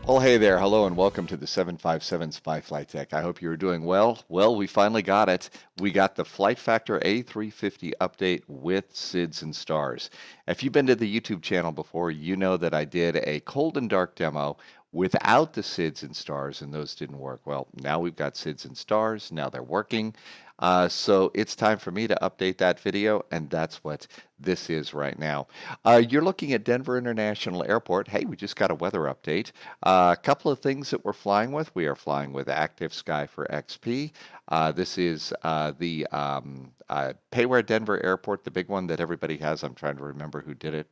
Well, hey there. Hello and welcome to the 757 Spy Flight Tech. I hope you're doing well. Well, we finally got it. We got the Flight Factor A350 update with SIDS and stars. If you've been to the YouTube channel before, you know that I did a cold and dark demo without the SIDS and stars, and those didn't work. Well, now we've got SIDS and stars. Now they're working. So it's time for me to update that video, and that's what this is right now. You're looking at Denver International Airport. Hey, we just got a weather update. A couple of things that we're flying with. We are flying with Active Sky for XP. This is the Payware Denver Airport, the big one that everybody has. I'm trying to remember who did it.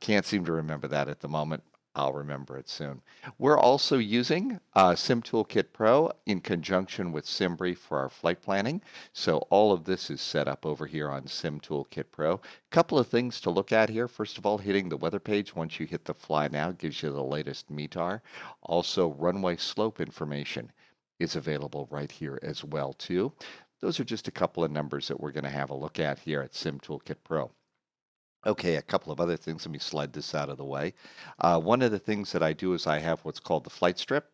Can't seem to remember that at the moment. I'll remember it soon. We're also using SimTookkitPro in conjunction with SimBrief for our flight planning. So all of this is set up over here on SimTookkitPro. Couple of things to look at here. First of all, hitting the weather page once you hit the fly now gives you the latest METAR. Also, runway slope information is available right here as well too. Those are just a couple of numbers that we're going to have a look at here at SimTookkitPro. Okay, a couple of other things. Let me slide this out of the way. One of the things that I do is I have what's called the flight strip.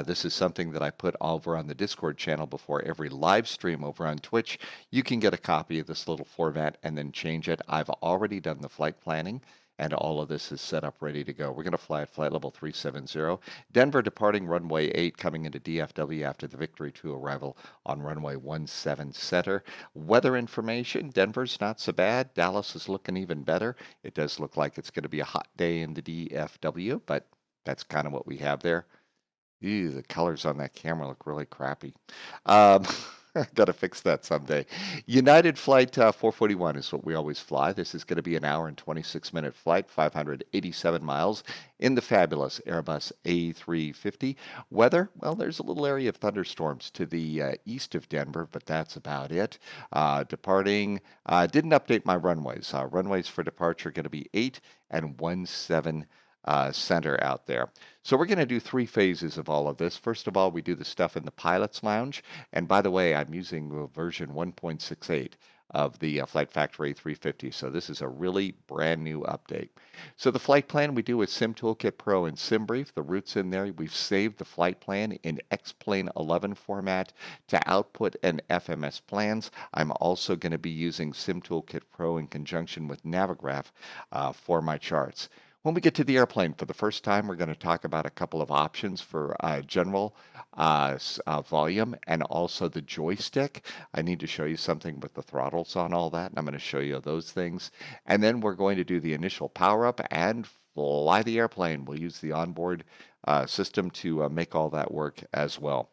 This is something that I put over on the Discord channel before every live stream over on Twitch. You can get a copy of this little format and then change it. I've already done the flight planning, and all of this is set up ready to go. We're going to fly at flight level 370. Denver departing runway 8, coming into DFW after the Victory 2 arrival on runway 17 center. Weather information, Denver's not so bad. Dallas is looking even better. It does look like it's going to be a hot day in the DFW, but that's kind of what we have there. Ew, the colors on that camera look really crappy. Got to fix that someday. United Flight 441 is what we always fly. This is going to be an hour and 26-minute flight, 587 miles in the fabulous Airbus A350. Weather, well, there's a little area of thunderstorms to the east of Denver, but that's about it. Departing, didn't update my runways. Runways for departure are going to be 8 and 17 center out there. So we're going to do 3 phases of all of this. First of all, we do the stuff in the pilot's lounge. And by the way, I'm using version 1.68 of the Flight Factor A350. So this is a really brand new update. So the flight plan we do with SimTookkitPro and SimBrief. The route's in there. We've saved the flight plan in xPlane 11 format to output and FMS plans. I'm also going to be using SimTookkitPro in conjunction with Navigraph for my charts. When we get to the airplane for the first time, we're going to talk about a couple of options for general volume and also the joystick. I need to show you something with the throttles on all that, and I'm going to show you those things. And then we're going to do the initial power up and fly the airplane. We'll use the onboard system to make all that work as well.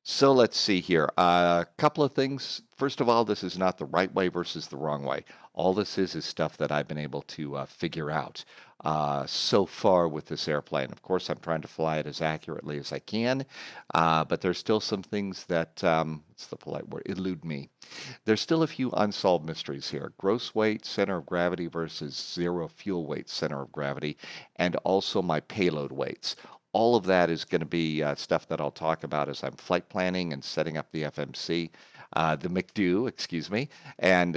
So let's see here. A couple of things. First of all, this is not the right way versus the wrong way. All this is stuff that I've been able to figure out so far with this airplane. Of course, I'm trying to fly it as accurately as I can, but there's still some things that, what's the polite word, elude me. There's still a few unsolved mysteries here. Gross weight, center of gravity versus zero fuel weight, center of gravity, and also my payload weights. All of that is going to be stuff that I'll talk about as I'm flight planning and setting up the FMC, the McDo, excuse me. And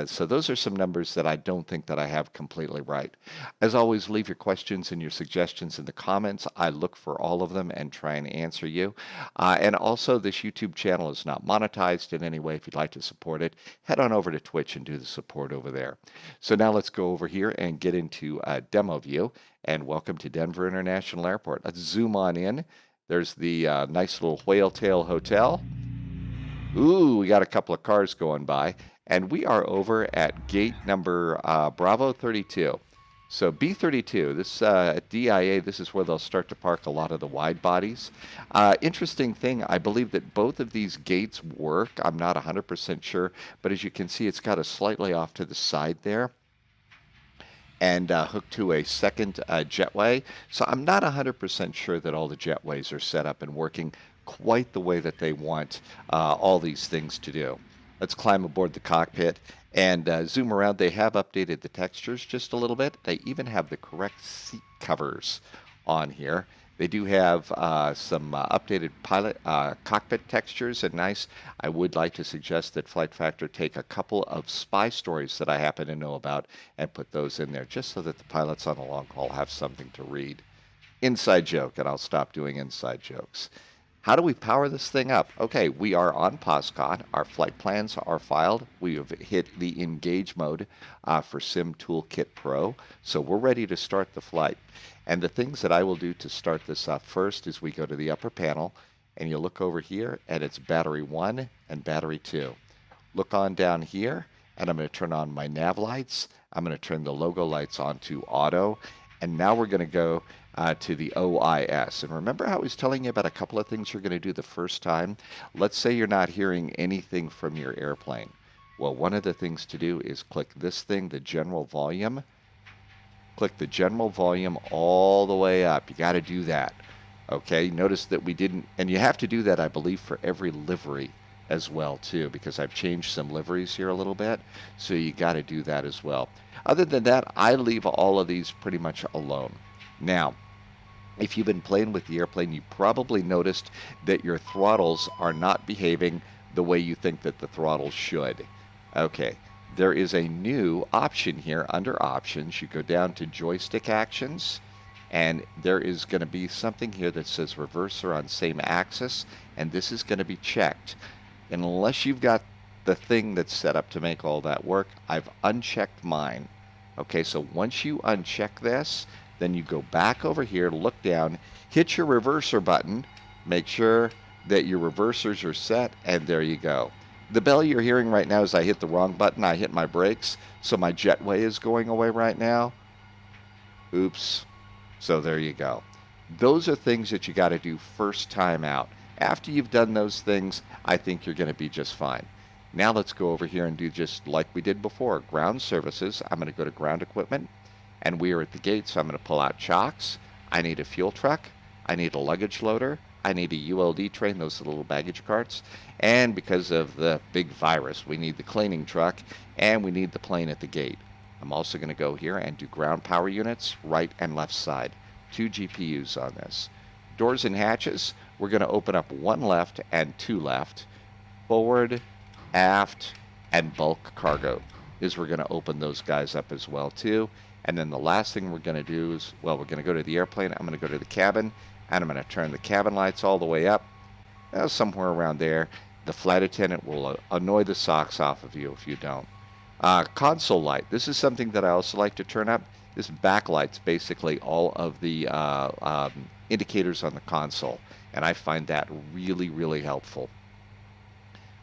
so those are some numbers that I don't think that I have completely right. As always, leave your questions and your suggestions in the comments. I look for all of them and try and answer you. And also, this YouTube channel is not monetized in any way. If you'd like to support it, head on over to Twitch and do the support over there. So now let's go over here and get into a demo view. And welcome to Denver International Airport. Let's zoom on in. There's the nice little Whale Tail Hotel. Ooh, we got a couple of cars going by. And we are over at gate number Bravo 32. So B32, this at DIA, this is where they'll start to park a lot of the wide bodies. Interesting thing, I believe that both of these gates work. I'm not 100% sure, but as you can see, it's got a slightly off to the side there and hooked to a second jetway. So I'm not 100% sure that all the jetways are set up and working quite the way that they want all these things to do. Let's climb aboard the cockpit and zoom around. They have updated the textures just a little bit. They even have the correct seat covers on here. They do have some updated pilot cockpit textures and nice. I would like to suggest that Flight Factor take a couple of spy stories that I happen to know about and put those in there just so that the pilots on the long haul have something to read. inside joke, and I'll stop doing inside jokes. How do we power this thing up? Okay, we are on POSCON. Our flight plans are filed. We have hit the engage mode for SimTookkitPro. So we're ready to start the flight. And the things that I will do to start this up first is we go to the upper panel, and you look over here, and it's battery 1 and battery 2. Look on down here, and I'm going to turn on my nav lights. I'm going to turn the logo lights on to auto. And now we're going to go to the OIS. And remember how I was telling you about a couple of things you're going to do the first time? Let's say you're not hearing anything from your airplane. Well, one of the things to do is click this thing, the general volume. Click the general volume all the way up. You got to do that. Okay, notice that we didn't, and you have to do that, I believe, for every livery as well, too, because I've changed some liveries here a little bit. So you got to do that as well. Other than that, I leave all of these pretty much alone. Now, if you've been playing with the airplane, you probably noticed that your throttles are not behaving the way you think that the throttles should. Okay, there is a new option here under Options. You go down to Joystick Actions, and there is going to be something here that says Reverser on Same Axis, and this is going to be checked. Unless you've got the thing that's set up to make all that work, I've unchecked mine. Okay, so once you uncheck this, then you go back over here, look down, hit your reverser button, make sure that your reversers are set, and there you go. The bell you're hearing right now is I hit the wrong button. I hit my brakes, so my jetway is going away right now. Oops. So there you go. Those are things that you got to do first time out. After you've done those things, I think you're going to be just fine. Now let's go over here and do just like we did before. Ground services. I'm going to go to ground equipment, and we are at the gate, so I'm going to pull out chocks. I need a fuel truck. I need a luggage loader. I need a ULD train. Those are the little baggage carts. And because of the big virus, we need the cleaning truck, and we need the plane at the gate. I'm also going to go here and do ground power units, right and left side. 2 GPUs on this. Doors and hatches, we're going to open up 1 left and 2 left. Forward, aft, and bulk cargo is we're going to open those guys up as well too. And then the last thing we're going to do is, well, we're going to go to the airplane. I'm going to go to the cabin, and I'm going to turn the cabin lights all the way up. Somewhere around there. The flight attendant will annoy the socks off of you if you don't. Console light. This is something that I also like to turn up. This backlights basically all of the indicators on the console, and I find that really, really helpful.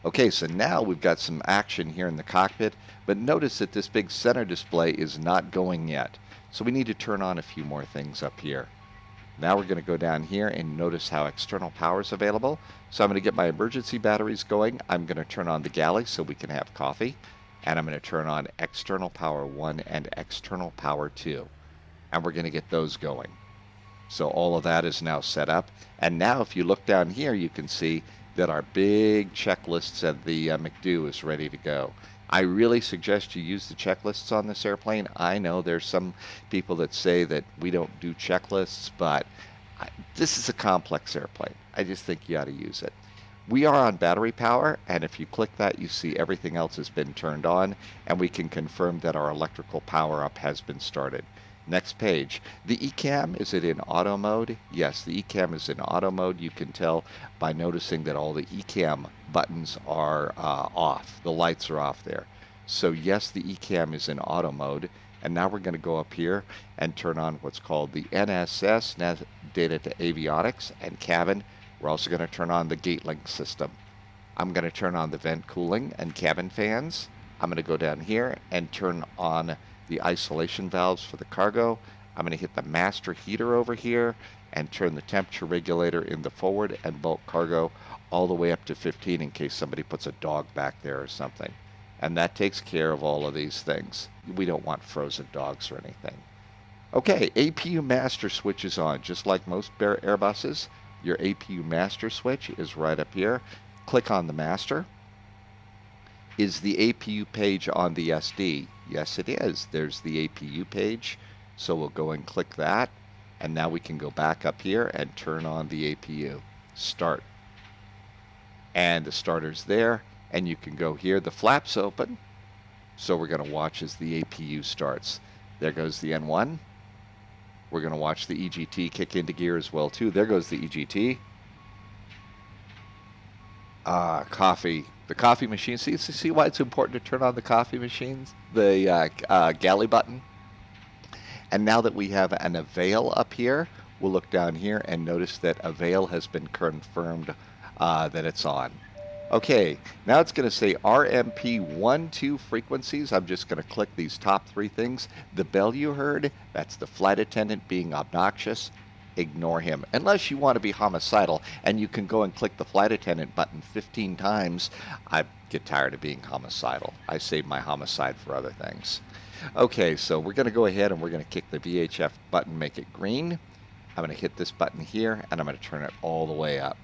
Okay, so now we've got some action here in the cockpit, but notice that this big center display is not going yet. So we need to turn on a few more things up here. Now we're going to go down here and notice how external power is available. So I'm going to get my emergency batteries going. I'm going to turn on the galley so we can have coffee. And I'm going to turn on external power 1 and external power 2. And we're going to get those going. So all of that is now set up. And now if you look down here, you can see that our big checklists at the McDo is ready to go. I really suggest you use the checklists on this airplane. I know there's some people that say that we don't do checklists, but this is a complex airplane. I just think you ought to use it. We are on battery power, and if you click that, you see everything else has been turned on, and we can confirm that our electrical power up has been started. Next page. The Ecam, is it in auto mode? Yes, the Ecam is in auto mode. You can tell by noticing that all the Ecam buttons are off. The lights are off there. So yes, the Ecam is in auto mode. And now we're going to go up here and turn on what's called the NSS, Data to Avionics, and Cabin. We're also going to turn on the gate link system. I'm going to turn on the vent cooling and cabin fans. I'm going to go down here and turn on the isolation valves for the cargo. I'm going to hit the master heater over here and turn the temperature regulator in the forward and bulk cargo all the way up to 15 in case somebody puts a dog back there or something. And that takes care of all of these things. We don't want frozen dogs or anything. Okay, Apu Master Switch is on. Just like most Airbuses, your Apu Master Switch is right up here. Click on the master. Is the APU page on the SD? Yes, it is. There's the APU page. So we'll go and click that. And now we can go back up here and turn on the APU. Start. And the starter's there. And you can go here. The flap's open. So we're going to watch as the APU starts. There goes the N1. We're going to watch the EGT kick into gear as well, too. There goes the EGT. Coffee. The coffee machine. See why it's important to turn on the coffee machines? The galley button. And now that we have an avail up here, we'll look down here and notice that avail has been confirmed that it's on. Okay, now it's going to say RMP12 frequencies. I'm just going to click these top three things. The bell you heard, that's the flight attendant being obnoxious. Ignore him. Unless you want to be homicidal, and you can go and click the flight attendant button 15 times. I get tired of being homicidal. I save my homicide for other things. Okay, so we're going to go ahead and we're going to kick the VHF button, make it green. I'm going to hit this button here, and I'm going to turn it all the way up.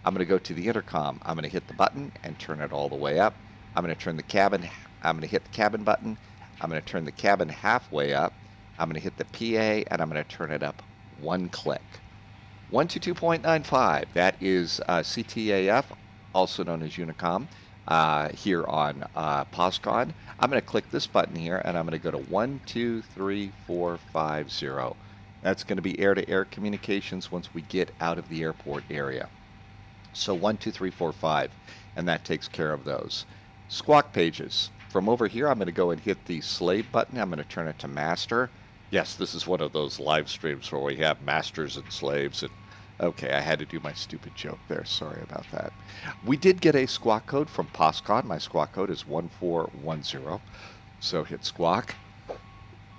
I'm going to go to the intercom. I'm going to hit the button and turn it all the way up. I'm going to turn the cabin. I'm going to hit the cabin button. I'm going to turn the cabin halfway up. I'm going to hit the PA, and I'm going to turn it up one click. 122.95. That is CTAF, also known as Unicom, here on POSCON. I'm going to click this button here, and I'm going to go to 123450. That's going to be air-to-air communications once we get out of the airport area. So 12345, and that takes care of those. Squawk pages. From over here, I'm going to go and hit the slave button. I'm going to turn it to master. Yes, this is one of those live streams where we have masters and slaves. And okay, I had to do my stupid joke there. Sorry about that. We did get a squawk code from POSCON. My squawk code is 1410. So hit squawk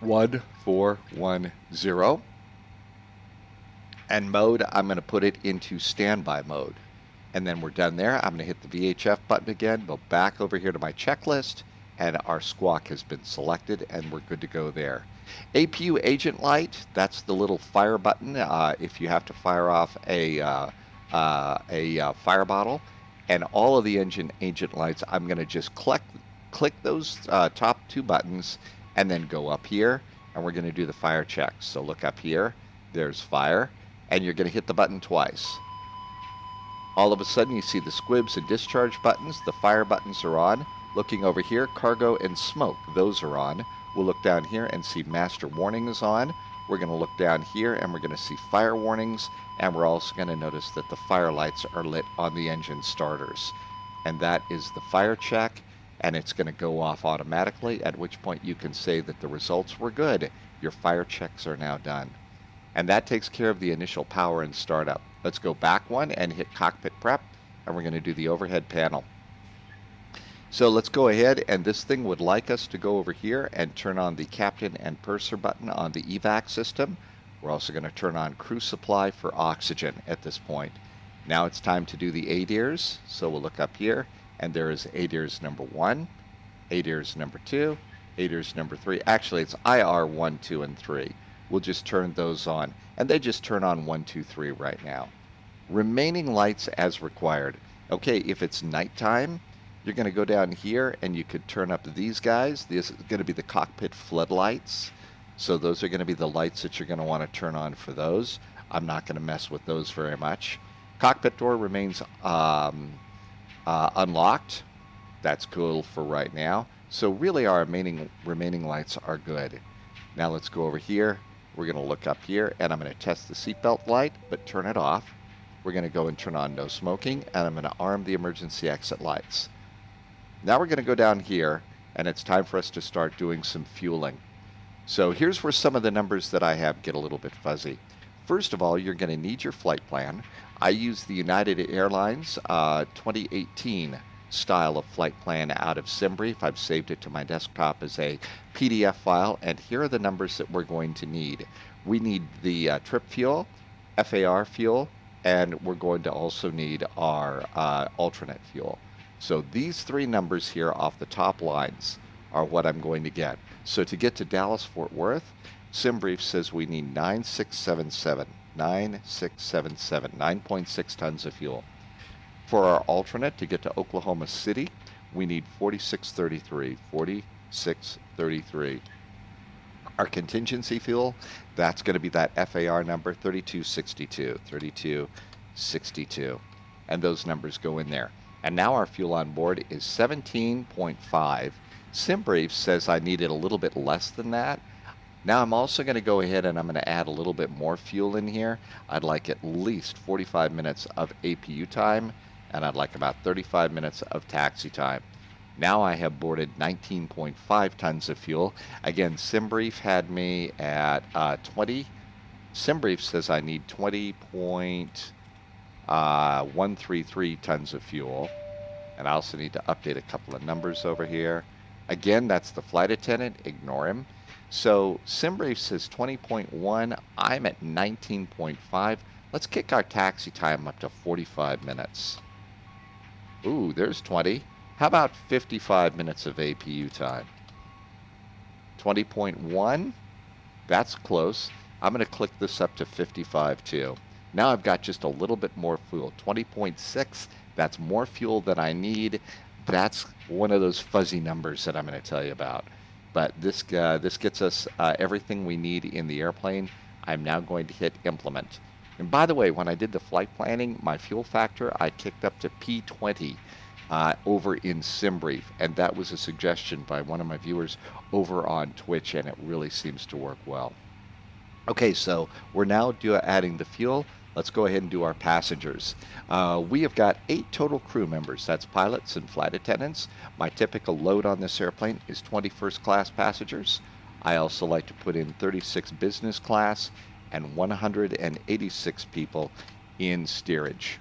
1410. And mode, I'm going to put it into standby mode. And then we're done there. I'm going to hit the VHF button again, go back over here to my checklist, and our squawk has been selected, and we're good to go there. APU agent light, that's the little fire button if you have to fire off a fire bottle. And all of the engine agent lights, I'm going to just click those top two buttons and then go up here, and we're going to do the fire checks. So look up here, there's fire, and you're going to hit the button twice. All of a sudden you see the squibs and discharge buttons. The fire buttons are on. Looking over here, cargo and smoke, those are on. We'll look down here and see master warning is on. We're going to look down here and we're going to see fire warnings, and we're also going to notice that the fire lights are lit on the engine starters. And that is the fire check, and it's going to go off automatically, at which point you can say that the results were good. Your fire checks are now done. And that takes care of the initial power and startup. Let's go back one and hit cockpit prep, and we're going to do the overhead panel. So let's go ahead, and this thing would like us to go over here and turn on the captain and purser button on the evac system. We're also going to turn on crew supply for oxygen at this point. Now it's time to do the ADIRS. So we'll look up here, and there is ADIRS number 1, ADIRS number 2, ADIRS number 3. Actually, it's IR 1, 2, and 3. We'll just turn those on, and they just turn on 1, 2, 3 right now. Remaining lights as required. Okay, if it's nighttime, you're going to go down here and you could turn up these guys. This is going to be the cockpit floodlights. So those are going to be the lights that you're going to want to turn on for those. I'm not going to mess with those very much. Cockpit door remains unlocked. That's cool for right now. So really our remaining lights are good. Now let's go over here. We're going to look up here, and I'm going to test the seatbelt light, but turn it off. We're going to go and turn on no smoking, and I'm going to arm the emergency exit lights. Now we're going to go down here, and it's time for us to start doing some fueling. So here's where some of the numbers that I have get a little bit fuzzy. First of all, you're going to need your flight plan. I use the United Airlines 2018 style of flight plan out of SimBrief. I've saved it to my desktop as a PDF file, and here are the numbers that we're going to need. We need the trip fuel, FAR fuel, and we're going to also need our alternate fuel. So these three numbers here off the top lines are what I'm going to get. So to get to Dallas-Fort Worth, SimBrief says we need 9677, 9.6 tons of fuel. For our alternate, to get to Oklahoma City, we need 4633. Our contingency fuel, that's going to be that FAR number, 3262. And those numbers go in there. And now our fuel on board is 17.5. SimBrief says I needed a little bit less than that. Now I'm also going to go ahead and I'm going to add a little bit more fuel in here. I'd like at least 45 minutes of APU time, and I'd like about 35 minutes of taxi time. Now I have boarded 19.5 tons of fuel. Again, SimBrief had me at 20. SimBrief says I need 20.133 tons of fuel. And I also need to update a couple of numbers over here. Again, that's the flight attendant. Ignore him. So SimBrief says 20.1. I'm at 19.5. Let's kick our taxi time up to 45 minutes. Ooh, there's 20. How about 55 minutes of APU time? 20.1. That's close. I'm going to click this up to 55 too. Now I've got just a little bit more fuel. 20.6. That's more fuel than I need. That's one of those fuzzy numbers that I'm going to tell you about. But this gets us everything we need in the airplane. I'm now going to hit implement. And by the way, when I did the flight planning, my fuel factor, I kicked up to P20 over in SimBrief. And that was a suggestion by one of my viewers over on Twitch, and it really seems to work well. Okay, so we're now adding the fuel. Let's go ahead and do our passengers. We have got 8 total crew members. That's pilots and flight attendants. My typical load on this airplane is 20 first class passengers. I also like to put in 36 business class and 186 people in steerage.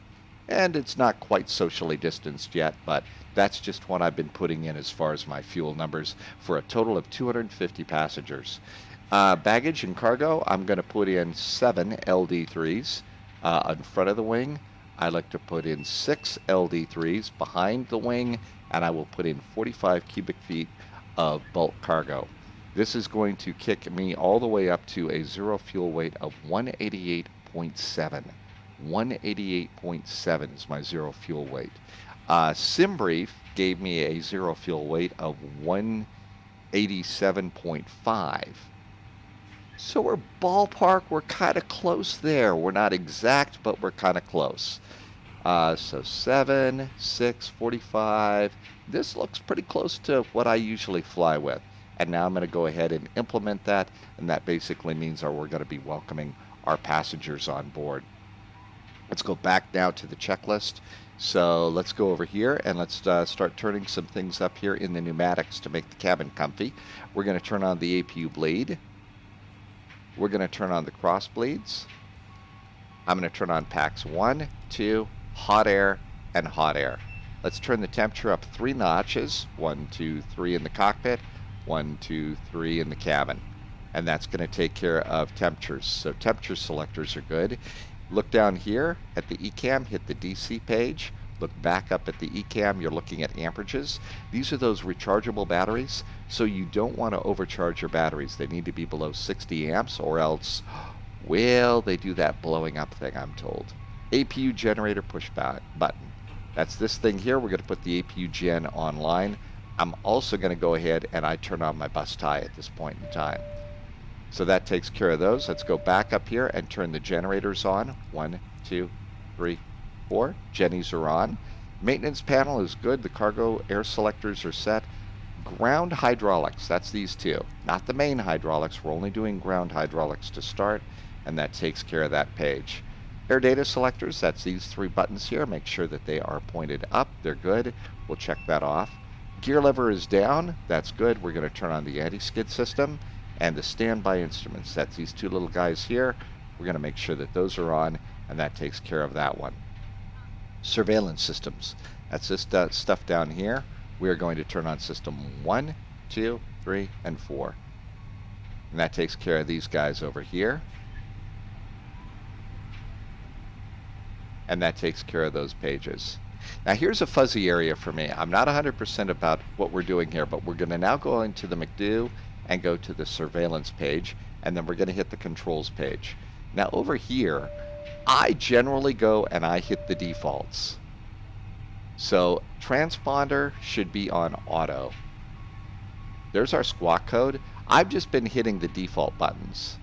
And it's not quite socially distanced yet, but that's just what I've been putting in as far as my fuel numbers for a total of 250 passengers. Baggage and cargo, I'm going to put in 7 LD3s. In front of the wing. I like to put in 6 LD3s behind the wing, and I will put in 45 cubic feet of bulk cargo. This is going to kick me all the way up to a zero fuel weight of 188.7. 188.7 is my zero fuel weight. SimBrief gave me a zero fuel weight of 187.5. So we're ballpark, we're kind of close there. We're not exact, but we're kind of close. So 7, 6, 45. This looks pretty close to what I usually fly with. And now I'm going to go ahead and implement that, and that basically means that we're going to be welcoming our passengers on board. Let's go back now to the checklist. So let's go over here and let's start turning some things up here in the pneumatics to make the cabin comfy. We're going to turn on the APU bleed. We're going to turn on the cross bleeds. I'm going to turn on packs 1, 2, hot air, and hot air. Let's turn the temperature up 3 notches. 1, 2, 3 in the cockpit. 1, 2, 3 in the cabin. And that's going to take care of temperatures. So temperature selectors are good. Look down here at the Ecam, hit the DC page. Look back up at the Ecam, you're looking at amperages. These are those rechargeable batteries, so you don't want to overcharge your batteries. They need to be below 60 amps or else, well, they do that blowing up thing, I'm told. APU generator push button. That's this thing here. We're going to put the APU gen online. I'm also going to go ahead and I turn on my bus tie at this point in time. So that takes care of those. Let's go back up here and turn the generators on. 1, 2, 3, 4. Jennies are on. Maintenance panel is good. The cargo air selectors are set. Ground hydraulics, that's these two. Not the main hydraulics. We're only doing ground hydraulics to start, and that takes care of that page. Air data selectors, that's these 3 buttons here. Make sure that they are pointed up. They're good. We'll check that off. Gear lever is down. That's good. We're going to turn on the anti-skid system. And the standby instruments, that's these 2 little guys here. We're going to make sure that those are on, and that takes care of that one. Surveillance systems, that's this stuff down here. We are going to turn on system 1, 2, 3, and 4. And that takes care of these guys over here. And that takes care of those pages. Now here's a fuzzy area for me. I'm not 100% about what we're doing here, but we're going to now go into the McDo and go to the surveillance page, and then we're going to hit the controls page. Now over here, I generally go and I hit the defaults. So transponder should be on auto. There's our squawk code. I've just been hitting the default buttons.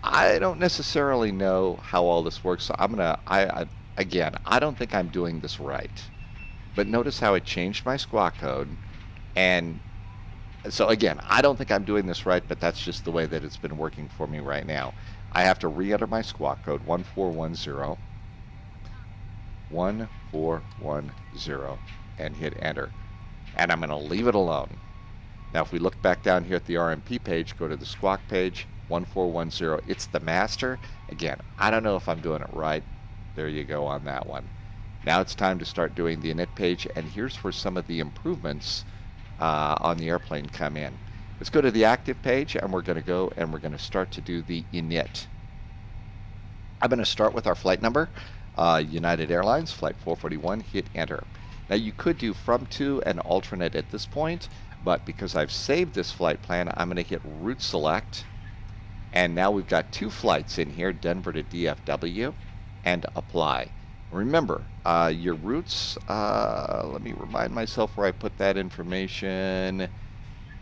I don't necessarily know how all this works, so I'm gonna, again, I don't think I'm doing this right. But notice how it changed my squawk code, and So again, I don't think I'm doing this right, but that's just the way that it's been working for me right now. I have to re-enter my squawk code 1410, 1410, and hit enter. And I'm going to leave it alone. Now if we look back down here at the RMP page, go to the squawk page, 1410, it's the master. Again, I don't know if I'm doing it right. There you go on that one. Now it's time to start doing the init page, and here's where some of the improvements on the airplane come in. Let's go to the active page, and we're going to go and we're going to start to do the init. I'm going to start with our flight number, United Airlines, Flight 441, hit enter. Now you could do from to and alternate at this point, but because I've saved this flight plan, I'm going to hit route select, and now we've got 2 flights in here, Denver to DFW, and apply. Remember, your routes, let me remind myself where I put that information.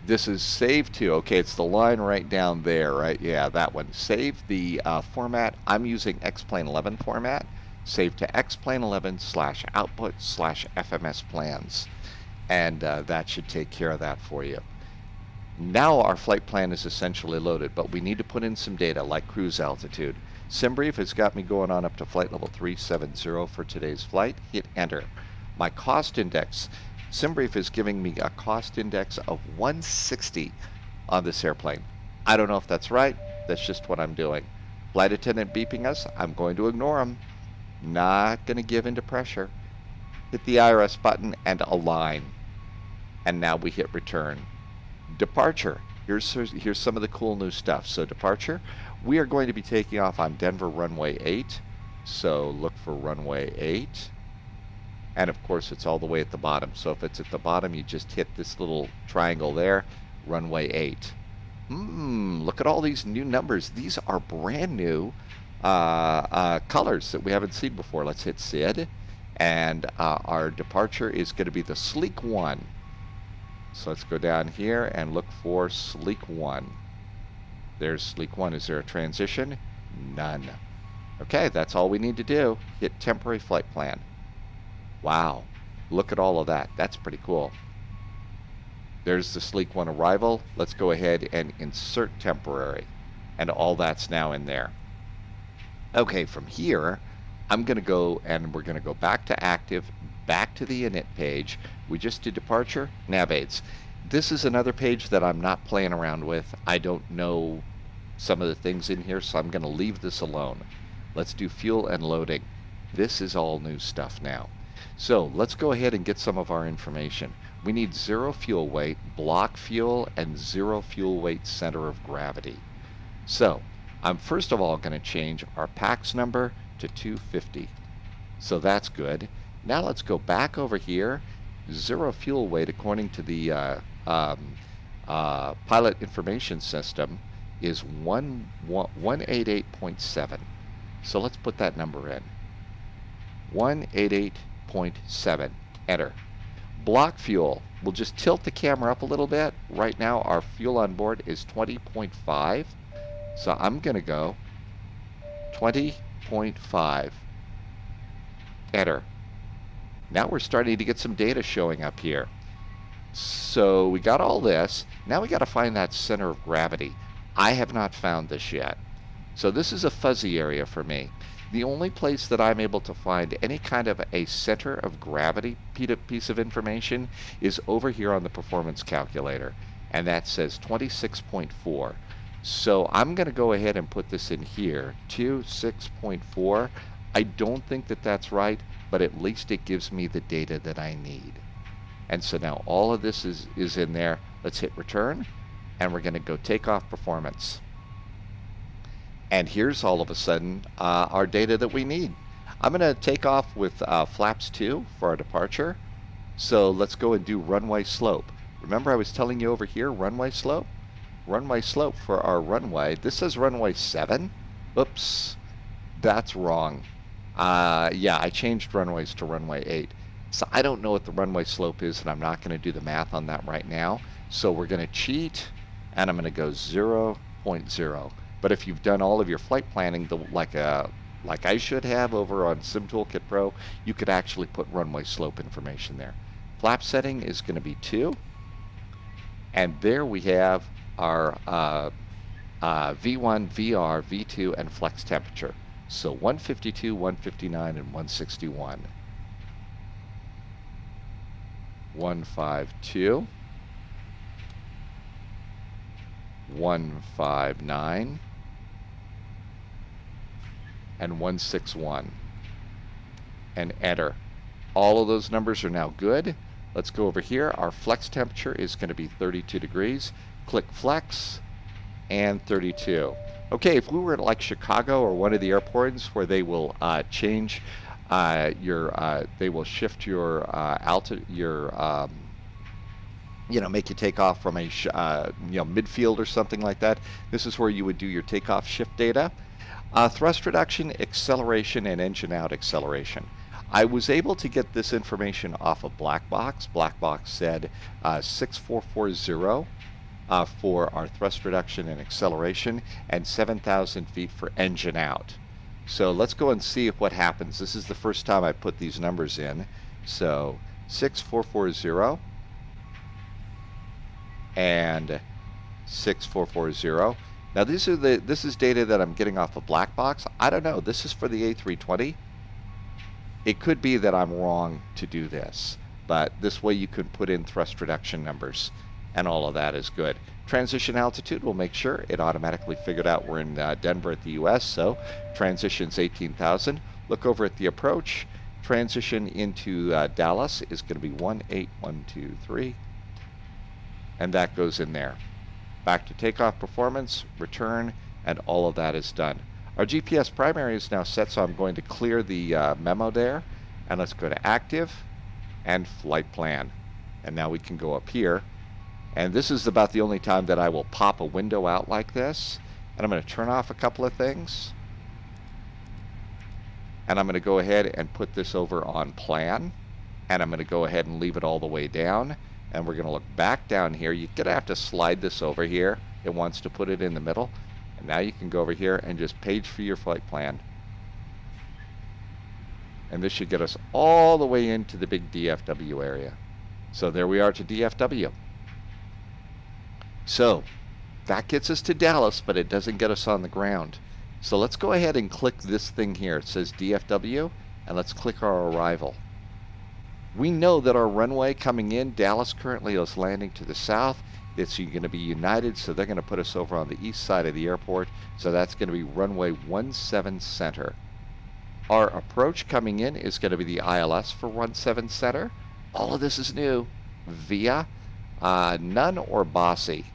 This is save to, okay, it's the line right down there, right? Yeah, that one. Save the format. I'm using xPlane 11 format. Save to xPlane 11 /output /FMS plans. And that should take care of that for you. Now our flight plan is essentially loaded, but we need to put in some data like cruise altitude. SimBrief has got me going on up to flight level 370 for today's flight. Hit enter. My cost index, SimBrief is giving me a cost index of 160 on this airplane. I don't know if that's right. That's just what I'm doing. Flight attendant beeping us. I'm going to ignore him. Not going to give into pressure. Hit the IRS button and align. And now we hit return. Departure. Here's some of the cool new stuff. So departure, we are going to be taking off on Denver runway 8. So look for runway 8. And of course it's all the way at the bottom. So if it's at the bottom, you just hit this little triangle there, runway 8. Look at all these new numbers. These are brand new colors that we haven't seen before. Let's hit SID. And our departure is going to be the Sleek 1. So let's go down here and look for Sleek 1. There's Sleek 1. Is there a transition? None. Okay, that's all we need to do. Hit temporary flight plan. Wow, look at all of that. That's pretty cool. There's the Sleek 1 arrival. Let's go ahead and insert temporary. And all that's now in there. Okay, from here, I'm going to go and we're going to go back to active, back to the init page. We just did departure, nav aids. This is another page that I'm not playing around with. I don't know some of the things in here, so I'm going to leave this alone. Let's do fuel and loading. This is all new stuff now. So let's go ahead and get some of our information. We need 0 fuel weight, block fuel, and 0 fuel weight center of gravity. So I'm first of all going to change our PAX number to 250. So that's good. Now let's go back over here. 0 fuel weight, according to the pilot information system, is 188.7. So let's put that number in. 188.7. Enter. Block fuel. We'll just tilt the camera up a little bit. Right now our fuel on board is 20.5. So I'm going to go 20.5. Enter. Now we're starting to get some data showing up here. So we got all this. Now we got to find that center of gravity. I have not found this yet. So this is a fuzzy area for me. The only place that I'm able to find any kind of a center of gravity piece of information is over here on the performance calculator. And that says 26.4. So I'm going to go ahead and put this in here, 26.4. I don't think that that's right, but at least it gives me the data that I need. And so now all of this is in there. Let's hit return, and we're going to go take off performance. And here's all of a sudden our data that we need. I'm going to take off with flaps 2 for our departure. So let's go and do runway slope. Remember I was telling you over here, runway slope? Runway slope for our runway. This says runway 7. Oops, that's wrong. Yeah, I changed runways to runway 8. So I don't know what the runway slope is, and I'm not going to do the math on that right now. So we're going to cheat, and I'm going to go 0.0. But if you've done all of your flight planning like I should have over on SimTookkitPro, you could actually put runway slope information there. Flap setting is going to be 2. And there we have our V1, VR, V2, and flex temperature. So 152, 159, and 161. 152, 159, and 161. And enter. All of those numbers are now good. Let's go over here. Our flex temperature is going to be 32 degrees. Click flex, and 32. Okay, if we were at like Chicago or one of the airports where they will change they will shift your altitude, make you take off from a midfield or something like that. This is where you would do your takeoff shift data. Thrust reduction, acceleration, and engine out acceleration. I was able to get this information off of Black Box. Black Box said 6440 for our thrust reduction and acceleration, and 7,000 feet for engine out. So let's go and see what happens. This is the first time I put these numbers in. So 6440 and 6440. Now this is data that I'm getting off of Black Box. I don't know. This is for the A320. It could be that I'm wrong to do this, but this way you can put in thrust reduction numbers, and all of that is good. Transition altitude, we'll make sure it automatically figured out we're in Denver at the US, so transition's 18,000. Look over at the approach. Transition into Dallas is going to be 18123, and that goes in there. Back to takeoff performance, return, and all of that is done. Our GPS primary is now set, so I'm going to clear the memo there, and let's go to active and flight plan. And now we can go up here, and this is about the only time that I will pop a window out like this. And I'm going to turn off a couple of things, and I'm going to go ahead and put this over on plan, and I'm going to go ahead and leave it all the way down, and we're going to look back down here. You're going to have to slide this over here. It wants to put it in the middle. And now you can go over here and just page for your flight plan. And this should get us all the way into the big DFW area. So there we are to DFW. So that gets us to Dallas, but it doesn't get us on the ground. So let's go ahead and click this thing here. It says DFW, and let's click our arrival. We know that our runway coming in, Dallas currently is landing to the south. It's going to be United, so they're going to put us over on the east side of the airport. So that's going to be runway 17 center. Our approach coming in is going to be the ILS for 17 center. All of this is new. Via, none or bossy.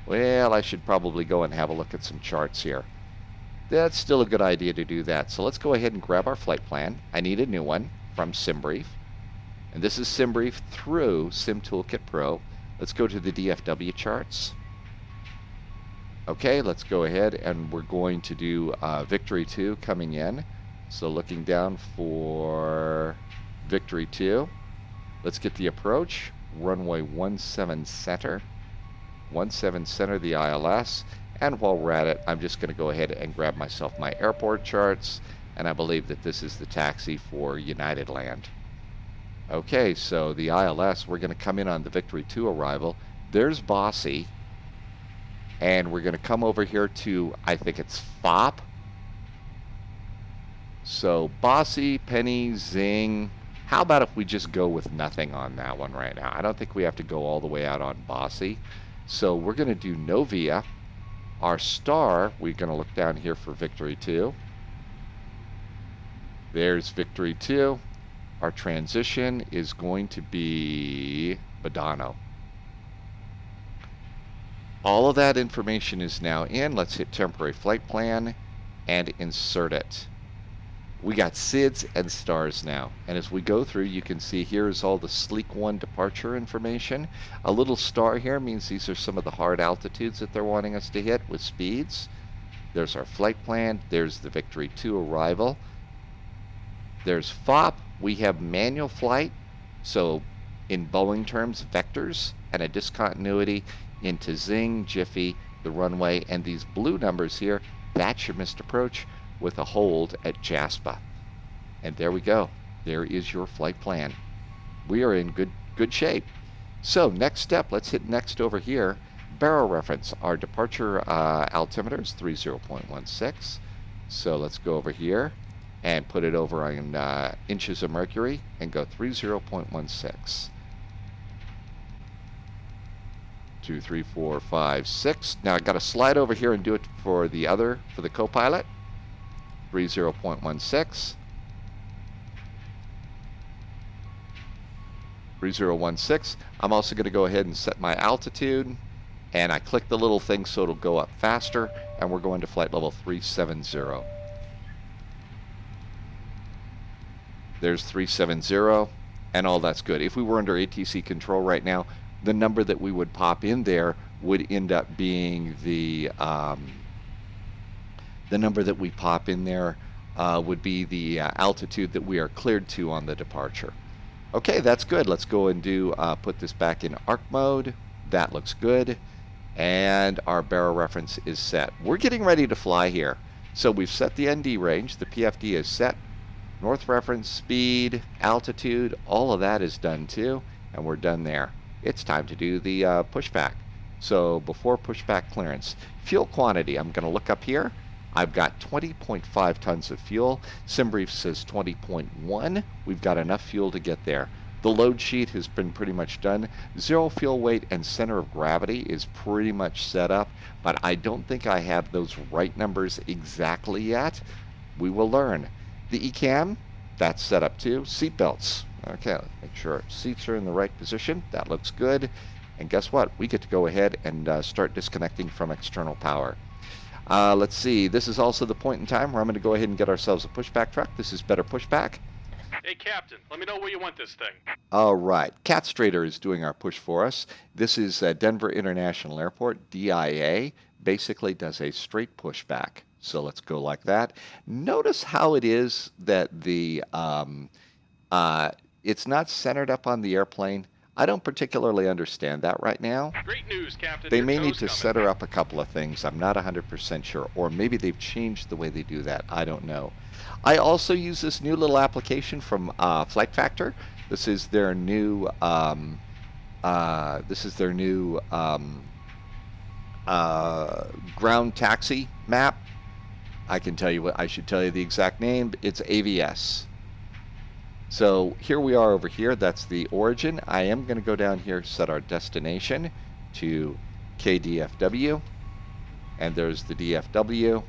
Well, I should probably go and have a look at some charts here. That's still a good idea to do that. So let's go ahead and grab our flight plan. I need a new one from SimBrief. And this is SimBrief through SimTookkitPro. Let's go to the DFW charts. Okay, let's go ahead, and we're going to do Victory 2 coming in. So looking down for Victory 2. Let's get the approach. Runway 17 center. 17 center, the ILS. And while we're at it, I'm just going to go ahead and grab myself my airport charts. And I believe that this is the taxi for United Land. Okay, so the ILS, we're going to come in on the Victory 2 arrival. There's Bossy. And we're going to come over here to, I think it's FOP. So Bossy, Penny, Zing. How about if we just go with nothing on that one right now? I don't think we have to go all the way out on Bossy. So we're going to do Novia. Our star, we're going to look down here for Victory 2. There's Victory 2. Our transition is going to be Badano. All of that information is now in. Let's hit temporary flight plan and insert it. We got SIDS and stars now. And as we go through, you can see here's all the Sleek 1 departure information. A little star here means these are some of the hard altitudes that they're wanting us to hit with speeds. There's our flight plan. There's the Victory 2 arrival. There's FOP. We have manual flight, so in Boeing terms, vectors, and a discontinuity into Zing, Jiffy, the runway, and these blue numbers here, that's your missed approach with a hold at JASPA. And there we go. There is your flight plan. We are in good shape. So next step, let's hit next over here. Barrel reference, our departure altimeter is 30.16. So let's go over here and put it over on inches of mercury and go 30.16. 2, 3, 4, 5, 6. Now I got to slide over here and do it for the co-pilot. 30.16. 3016. I'm also going to go ahead and set my altitude, and I click the little thing so it'll go up faster, and we're going to flight level 370. There's 370, and all that's good. If we were under ATC control right now, the number that we would pop in there would end up being the number that we pop in there would be the altitude that we are cleared to on the departure. Okay, that's good. Let's go and put this back in arc mode. That looks good. And our barrel reference is set. We're getting ready to fly here. So we've set the ND range. The PFD is set. North reference, speed, altitude, all of that is done too. And we're done there. It's time to do the pushback. So before pushback clearance, fuel quantity, I'm going to look up here. I've got 20.5 tons of fuel. SimBrief says 20.1. We've got enough fuel to get there. The load sheet has been pretty much done. Zero fuel weight and center of gravity is pretty much set up, but I don't think I have those right numbers exactly yet. We will learn. The Ecam, that's set up too. Seat belts. Okay, let's make sure seats are in the right position. That looks good. And guess what? We get to go ahead and start disconnecting from external power. Let's see. This is also the point in time where I'm going to go ahead and get ourselves a pushback truck. This is better pushback. Hey, Captain, let me know where you want this thing. All right. Cat Strader is doing our push for us. This is Denver International Airport, DIA. Basically does a straight pushback. So let's go like that. Notice how it is that it's not centered up on the airplane. I don't particularly understand that right now. Great news, Captain. They may need to center up a couple of things. I'm not 100% sure. Or maybe they've changed the way they do that. I don't know. I also use this new little application from Flight Factor. This is their new ground taxi map. I can tell you what I should tell you the exact name. It's AVS. So here we are over here. That's the origin. I am going to go down here, set our destination to KDFW. And there's the DFW.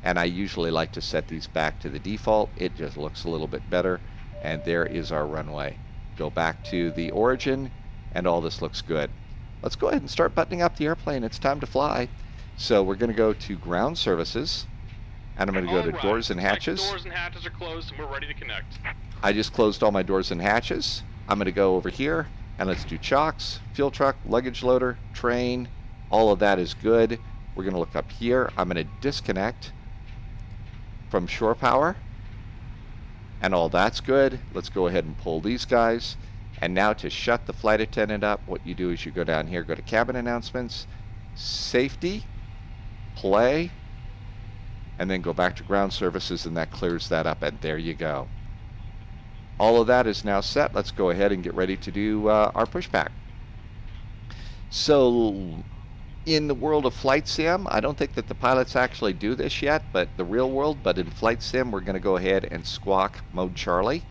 And I usually like to set these back to the default. It just looks a little bit better. And there is our runway. Go back to the origin, and all this looks good. Let's go ahead and start buttoning up the airplane. It's time to fly. So we're going to go to ground services. And I'm going to go to doors and hatches. Doors and hatches are closed, and we're ready to connect. I just closed all my doors and hatches. I'm going to go over here, and let's do chocks, fuel truck, luggage loader, train. All of that is good. We're going to look up here. I'm going to disconnect from shore power. And all that's good. Let's go ahead and pull these guys. And now to shut the flight attendant up, what you do is you go down here, go to cabin announcements, safety, play, and then go back to ground services, and that clears that up, and there you go. All of that is now set. Let's go ahead and get ready to do our pushback. So in the world of flight sim, I don't think that the pilots actually do this yet, but the real world, but in flight sim, we're going to go ahead and squawk mode Charlie.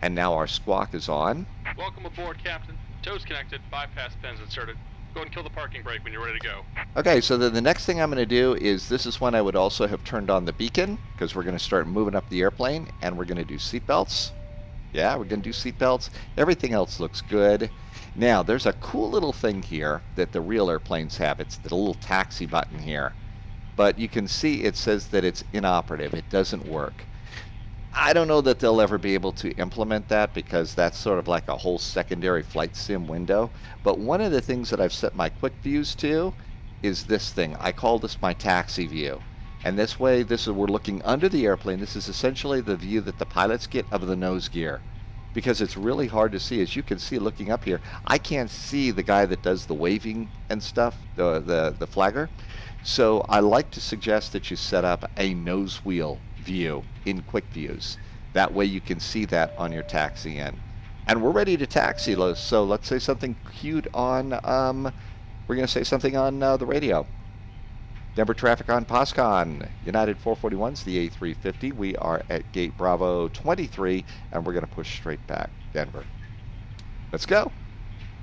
And now our squawk is on. Welcome aboard, Captain. Toes connected, bypass pins inserted. Go and kill the parking brake when you're ready to go. Okay, so then the next thing I'm going to do is, this is when I would also have turned on the beacon, because we're going to start moving up the airplane, and we're going to do seatbelts. Yeah, we're going to do seatbelts. Everything else looks good. Now, there's a cool little thing here that the real airplanes have. It's the little taxi button here. But you can see it says that it's inoperative. It doesn't work. I don't know that they'll ever be able to implement that, because that's sort of like a whole secondary flight sim window. But one of the things that I've set my quick views to is this thing. I call this my taxi view. And this way, we're looking under the airplane. This is essentially the view that the pilots get of the nose gear, because it's really hard to see. As you can see looking up here, I can't see the guy that does the waving and stuff, the flagger. So I like to suggest that you set up a nose wheel view in quick views. That way you can see that on your taxi in. And we're ready to taxi. So let's say something cute on, we're going to say something on the radio. Denver traffic on POSCON. United 441's the A350. We are at gate Bravo 23, and we're going to push straight back, Denver. Let's go.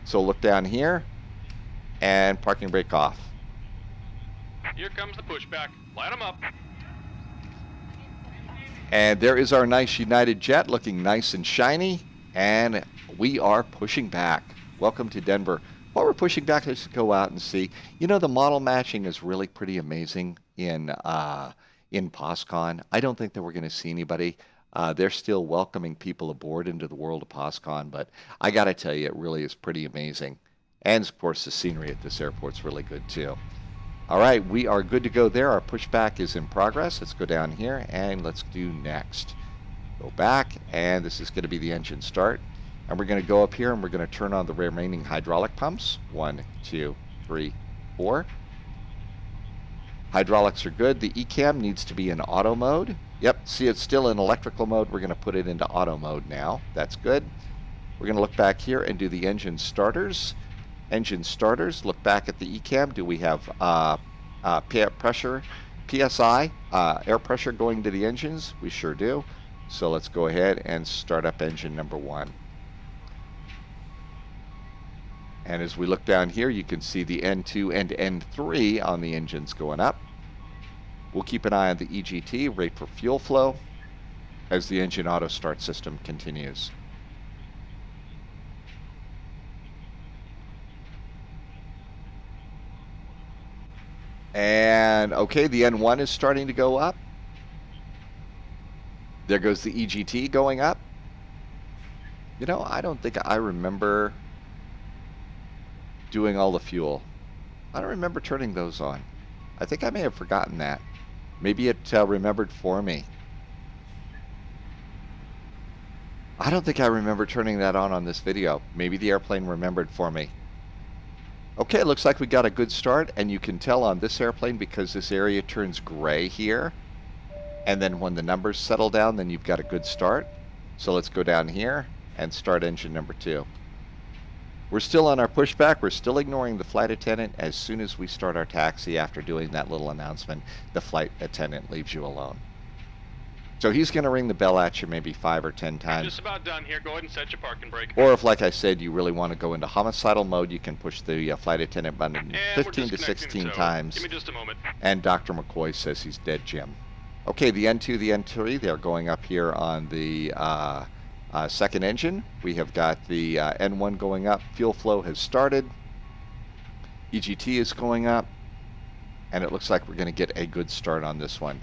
So look down here, and parking brake off. Here comes the pushback. Light them up. And there is our nice United jet looking nice and shiny, and we are pushing back. Welcome to Denver. While we're pushing back, let's go out and see. You know, the model matching is really pretty amazing in POSCON. I don't think that we're going to see anybody. They're still welcoming people aboard into the world of POSCON, but I got to tell you, it really is pretty amazing. And, of course, the scenery at this airport's really good, too. All right, we are good to go there. Our pushback is in progress. Let's go down here, and let's do next. Go back, and this is going to be the engine start. And we're going to go up here, and we're going to turn on the remaining hydraulic pumps. 1, 2, 3, 4. Hydraulics are good. The Ecam needs to be in auto mode. Yep, see, it's still in electrical mode. We're going to put it into auto mode now. That's good. We're going to look back here and do the engine starters. Engine starters, look back at the Ecam. Do we have pressure, PSI, air pressure going to the engines? We sure do. So let's go ahead and start up engine number 1. And as we look down here, you can see the N2 and N3 on the engines going up. We'll keep an eye on the EGT, rate for fuel flow, as the engine auto start system continues. And okay, the N1 is starting to go up. There goes the EGT going up. You know, I don't think I remember doing all the fuel. I don't remember turning those on. I think I may have forgotten that. Maybe it remembered for me. I don't think I remember turning that on this video. Maybe the airplane remembered for me. Okay, looks like we got a good start, and you can tell on this airplane because this area turns gray here. And then when the numbers settle down, then you've got a good start. So let's go down here and start engine number 2. We're still on our pushback. We're still ignoring the flight attendant. As soon as we start our taxi after doing that little announcement, the flight attendant leaves you alone. So he's going to ring the bell at you maybe 5 or 10 times. Just about done here. Go ahead and set your parking brake. Or if, like I said, you really want to go into homicidal mode, you can push the flight attendant button And 15 to 16 times. Give me just a moment. And Dr. McCoy says he's dead, Jim. Okay, the N2, the N3, they're going up here on the second engine. We have got the N1 going up. Fuel flow has started. EGT is going up. And it looks like we're going to get a good start on this one.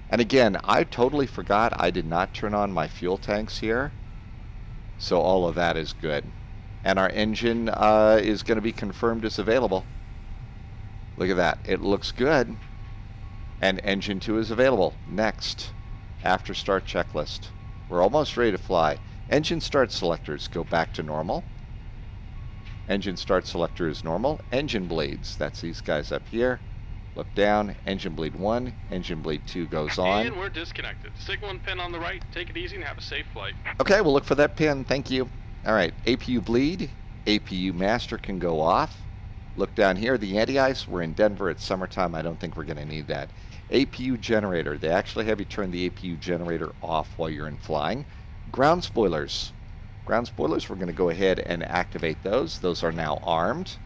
And again, I totally forgot I did not turn on my fuel tanks here. So all of that is good. And our engine is going to be confirmed as available. Look at that. It looks good. And engine 2 is available. Next, after start checklist. We're almost ready to fly. Engine start selectors go back to normal. Engine start selector is normal. Engine bleeds, that's these guys up here. Look down, engine bleed 1, engine bleed 2 goes on. And we're disconnected. Signal and pin on the right. Take it easy and have a safe flight. Okay, we'll look for that pin, thank you. All right, APU bleed, APU master can go off. Look down here, the anti-ice, we're in Denver, it's summertime, I don't think we're gonna need that. APU generator, they actually have you turn the APU generator off while you're in flying. Ground spoilers. Ground spoilers, we're gonna go ahead and activate those. Those are now armed.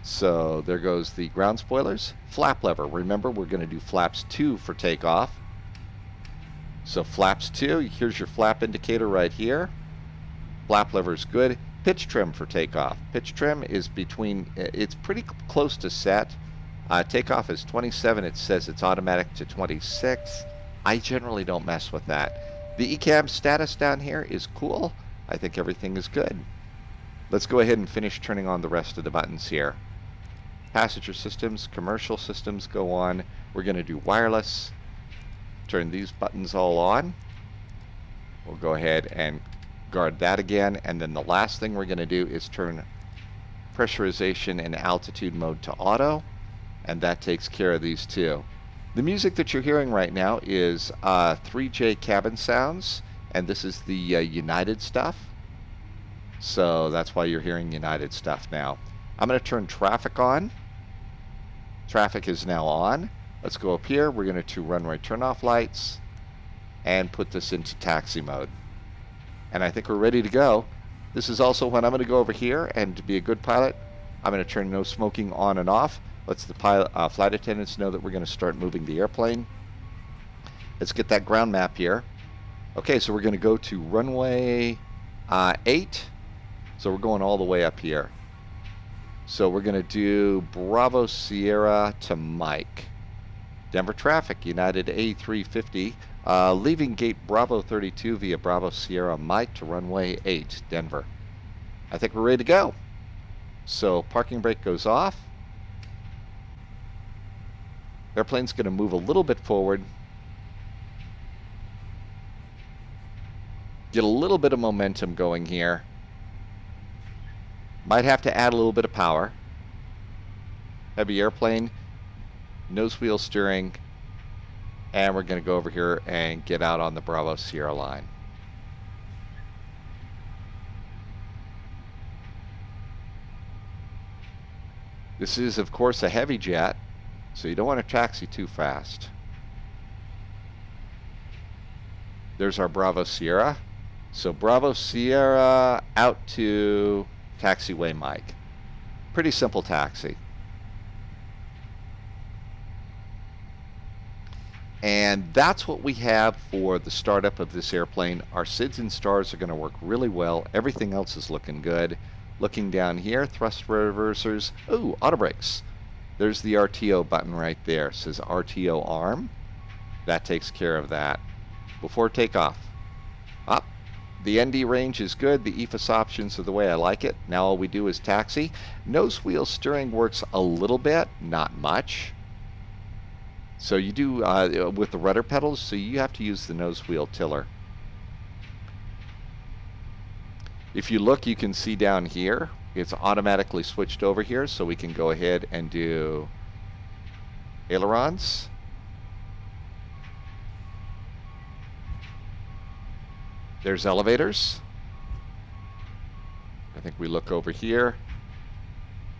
So there goes the ground spoilers. Flap lever, remember we're gonna do flaps 2 for takeoff. So flaps 2, here's your flap indicator right here. Flap lever is good. Pitch trim for takeoff. Pitch trim is between, it's pretty close to set. Takeoff is 27, it says it's automatic to 26. I generally don't mess with that. The Ecam status down here is cool. I think everything is good. Let's go ahead and finish turning on the rest of the buttons here. Passenger systems, commercial systems go on. We're going to do wireless. Turn these buttons all on. We'll go ahead and guard that again. And then the last thing we're going to do is turn pressurization and altitude mode to auto. And that takes care of these two. The music that you're hearing right now is 3J cabin sounds. And this is the United stuff. So that's why you're hearing United stuff now. I'm going to turn traffic on. Traffic is now on. Let's go up here. We're going to runway turn-off lights and put this into taxi mode. And I think we're ready to go. This is also when I'm going to go over here, and to be a good pilot, I'm going to turn no smoking on and off. Lets the pilot, flight attendants know that we're going to start moving the airplane. Let's get that ground map here. Okay, so we're going to go to runway 8. So we're going all the way up here. So we're going to do Bravo Sierra to Mike. Denver traffic, United A350, leaving gate Bravo 32 via Bravo Sierra Mike to runway 8, Denver. I think we're ready to go. So parking brake goes off. Airplane's going to move a little bit forward. Get a little bit of momentum going here. Might have to add a little bit of power. Heavy airplane, nose wheel steering, and we're going to go over here and get out on the Bravo Sierra line. This is, of course, a heavy jet, so you don't want to taxi too fast. There's our Bravo Sierra. So Bravo Sierra out to taxiway Mike. Pretty simple taxi. And that's what we have for the startup of this airplane. Our SIDS and stars are going to work really well. Everything else is looking good. Looking down here, thrust reversers. Ooh, auto brakes. There's the RTO button right there. It says RTO arm. That takes care of that. Before takeoff. Up. The ND range is good. The EFIS options are the way I like it. Now all we do is taxi. Nose wheel steering works a little bit, not much. So you do with the rudder pedals, so you have to use the nose wheel tiller. If you look, you can see down here, it's automatically switched over here, so we can go ahead and do ailerons. There's elevators. I think we look over here.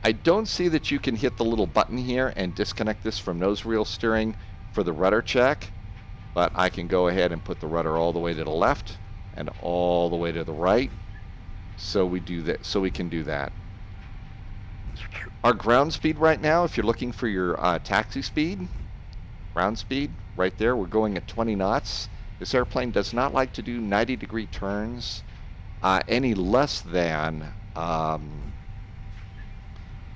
I don't see that you can hit the little button here and disconnect this from nose wheel steering for the rudder check, but I can go ahead and put the rudder all the way to the left and all the way to the right. So we do that, so we can do that. Our ground speed right now, if you're looking for your taxi speed, ground speed right there, we're going at 20 knots. This airplane does not like to do 90-degree turns any less than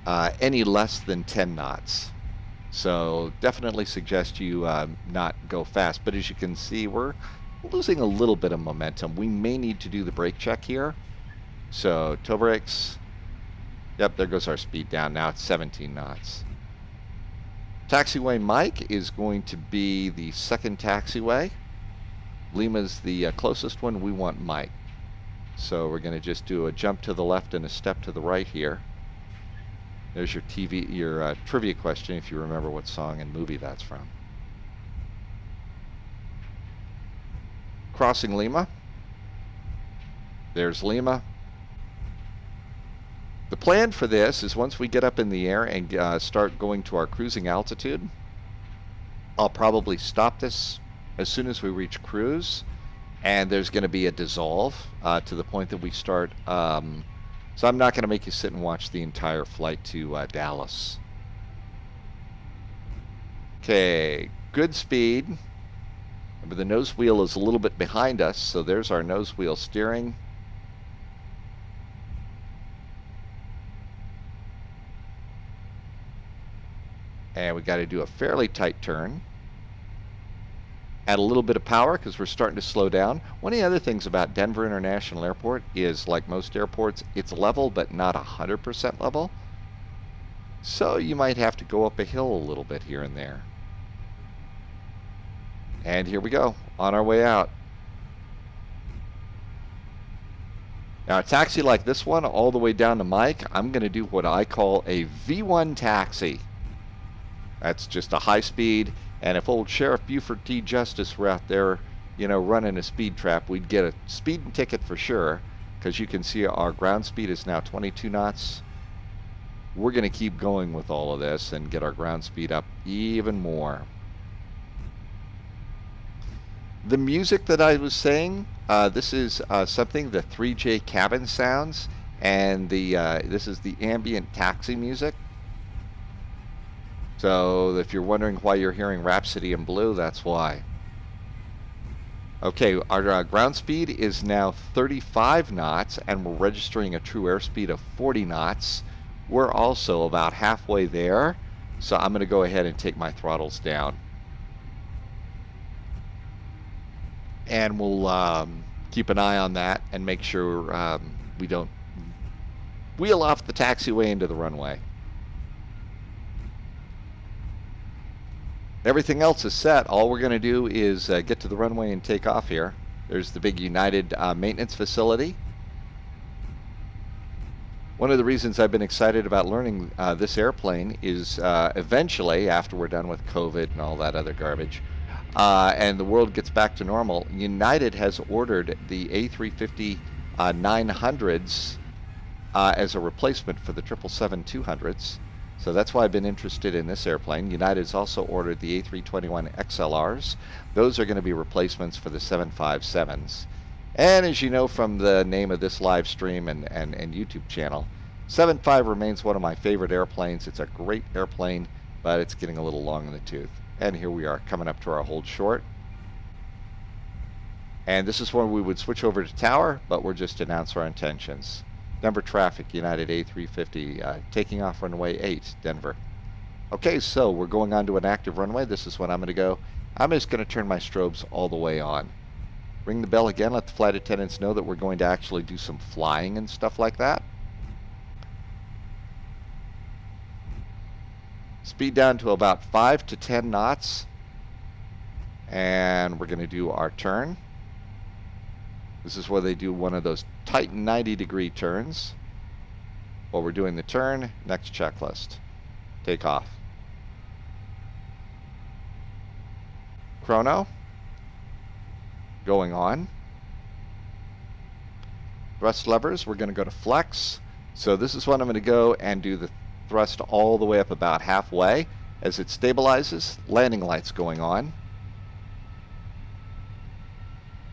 10 knots. So definitely suggest you not go fast. But as you can see, we're losing a little bit of momentum. We may need to do the brake check here. So toe brakes. Yep, there goes our speed down. Now it's 17 knots. Taxiway Mike is going to be the second taxiway. Lima's the closest one. We want Mike. So we're going to just do a jump to the left and a step to the right here. There's your trivia question, if you remember what song and movie that's from. Crossing Lima. There's Lima. The plan for this is once we get up in the air and start going to our cruising altitude, I'll probably stop this as soon as we reach cruise, and there's going to be a dissolve to the point that we start. So I'm not going to make you sit and watch the entire flight to Dallas. Okay, good speed. Remember, the nose wheel is a little bit behind us, so there's our nose wheel steering. And we got to do a fairly tight turn. Add a little bit of power because we're starting to slow down. One of the other things about Denver International Airport is, like most airports, it's level but not 100% level. So you might have to go up a hill a little bit here and there. And here we go, on our way out. Now a taxi like this one all the way down to Mike, I'm going to do what I call a V1 taxi. That's just a high speed. And if old Sheriff Buford T. Justice were out there, you know, running a speed trap, we'd get a speeding ticket for sure, because you can see our ground speed is now 22 knots. We're going to keep going with all of this and get our ground speed up even more. The music that I was saying, this is something, the 3J cabin sounds, and this is the ambient taxi music. So if you're wondering why you're hearing Rhapsody in Blue, that's why. Okay, our ground speed is now 35 knots, and we're registering a true airspeed of 40 knots. We're also about halfway there, so I'm going to go ahead and take my throttles down. And we'll keep an eye on that and make sure we don't wheel off the taxiway into the runway. Everything else is set. All we're going to do is get to the runway and take off here. There's the big United maintenance facility. One of the reasons I've been excited about learning this airplane is eventually, after we're done with COVID and all that other garbage, and the world gets back to normal, United has ordered the A350 900s as a replacement for the 777-200s. So that's why I've been interested in this airplane. United has also ordered the A321 XLRs. Those are going to be replacements for the 757s. And as you know from the name of this live stream and YouTube channel, 75 remains one of my favorite airplanes. It's a great airplane, but it's getting a little long in the tooth. And here we are coming up to our hold short. And this is where we would switch over to tower, but we're just announce our intentions. Denver traffic, United A350, taking off runway 8, Denver. Okay, so we're going on to an active runway. This is when I'm going to go. I'm just going to turn my strobes all the way on. Ring the bell again, let the flight attendants know that we're going to actually do some flying and stuff like that. Speed down to about 5 to 10 knots. And we're going to do our turn. This is where they do one of those tight 90-degree turns. While we're doing the turn, next checklist. Take off. Chrono. Going on. Thrust levers, we're going to go to flex. So this is when I'm going to go and do the thrust all the way up about halfway. As it stabilizes, landing lights going on.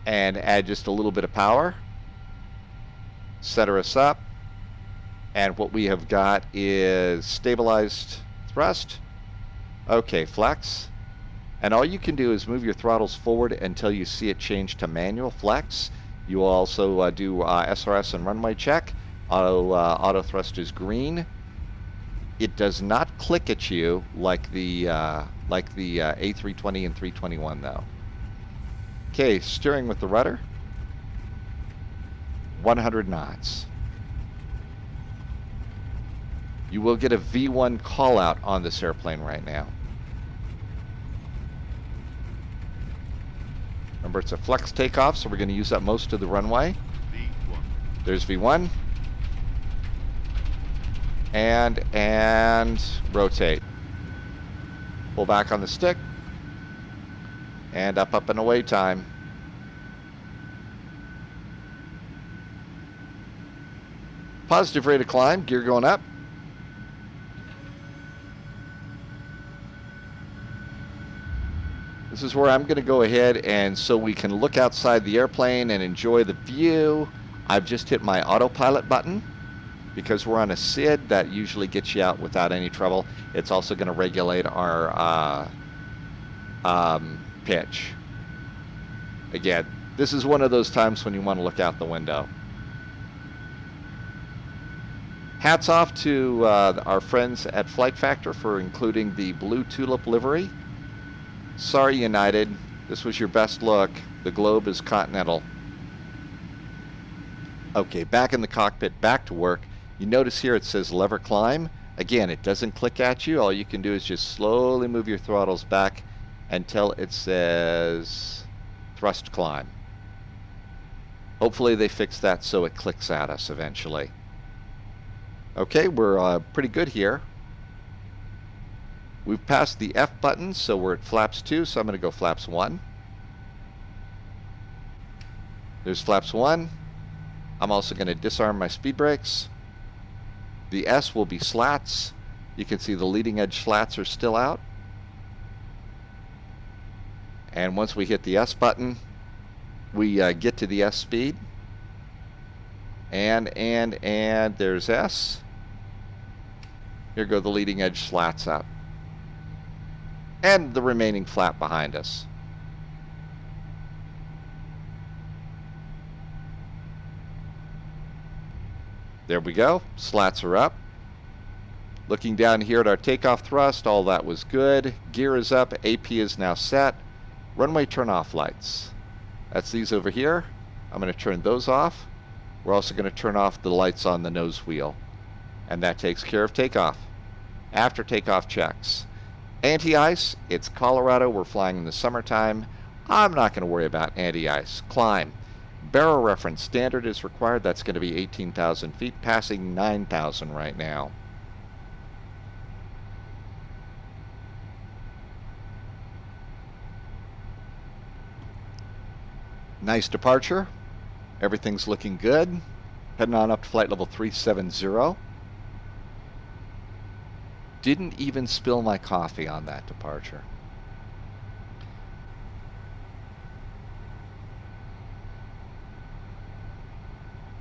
And add just a little bit of power. Center us up. And what we have got is stabilized thrust. Okay, flex. And all you can do is move your throttles forward until you see it change to manual flex. You will also do SRS and runway check. Auto thrust is green. It does not click at you like the A320 and 321 though. Okay, steering with the rudder. 100 knots. You will get a V1 call out on this airplane right now. Remember, it's a flex takeoff, so we're going to use up most of the runway. V1. There's V1. And rotate. Pull back on the stick. And up and away time. Positive rate of climb, gear going up. This is where I'm going to go ahead and so we can look outside the airplane and enjoy the view. I've just hit my autopilot button because we're on a SID that usually gets you out without any trouble. It's also going to regulate our pitch. Again, this is one of those times when you want to look out the window. Hats off to our friends at Flight Factor for including the blue tulip livery. Sorry, United, this was your best look. The globe is continental. Okay, back in the cockpit, back to work. You notice here it says lever climb. Again, it doesn't click at you. All you can do is just slowly move your throttles back until it says thrust climb. Hopefully they fix that so it clicks at us eventually. Okay, we're pretty good here. We've passed the F button, so we're at flaps 2, so I'm going to go flaps 1. There's flaps 1. I'm also going to disarm my speed brakes. The S will be slats. You can see the leading edge slats are still out. And once we hit the S button, we get to the S speed. And there's S. Here go the leading edge slats out. And the remaining flap behind us. There we go. Slats are up. Looking down here at our takeoff thrust, all that was good. Gear is up. AP is now set. Runway turn-off lights. That's these over here. I'm going to turn those off. We're also going to turn off the lights on the nose wheel. And that takes care of takeoff. After takeoff checks. Anti-ice, it's Colorado. We're flying in the summertime. I'm not going to worry about anti-ice. Climb. Barrel reference standard is required. That's going to be 18,000 feet, passing 9,000 right now. Nice departure. Everything's looking good. Heading on up to flight level 370. Didn't even spill my coffee on that departure.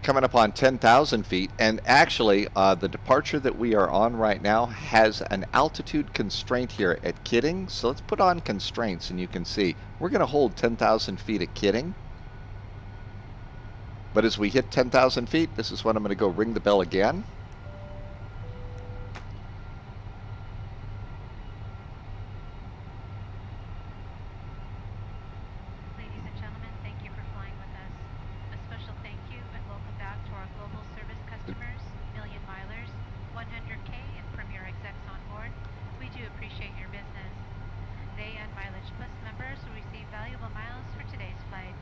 Coming up on 10,000 feet, and actually the departure that we are on right now has an altitude constraint here at Kidding. So let's put on constraints and you can see we're going to hold 10,000 feet at Kidding. But as we hit 10,000 feet, this is when I'm going to go ring the bell again. Ladies and gentlemen, thank you for flying with us. A special thank you and welcome back to our global service customers, million milers, 100K and premier execs on board. We do appreciate your business. They and Mileage Plus members will receive valuable miles for today's flight.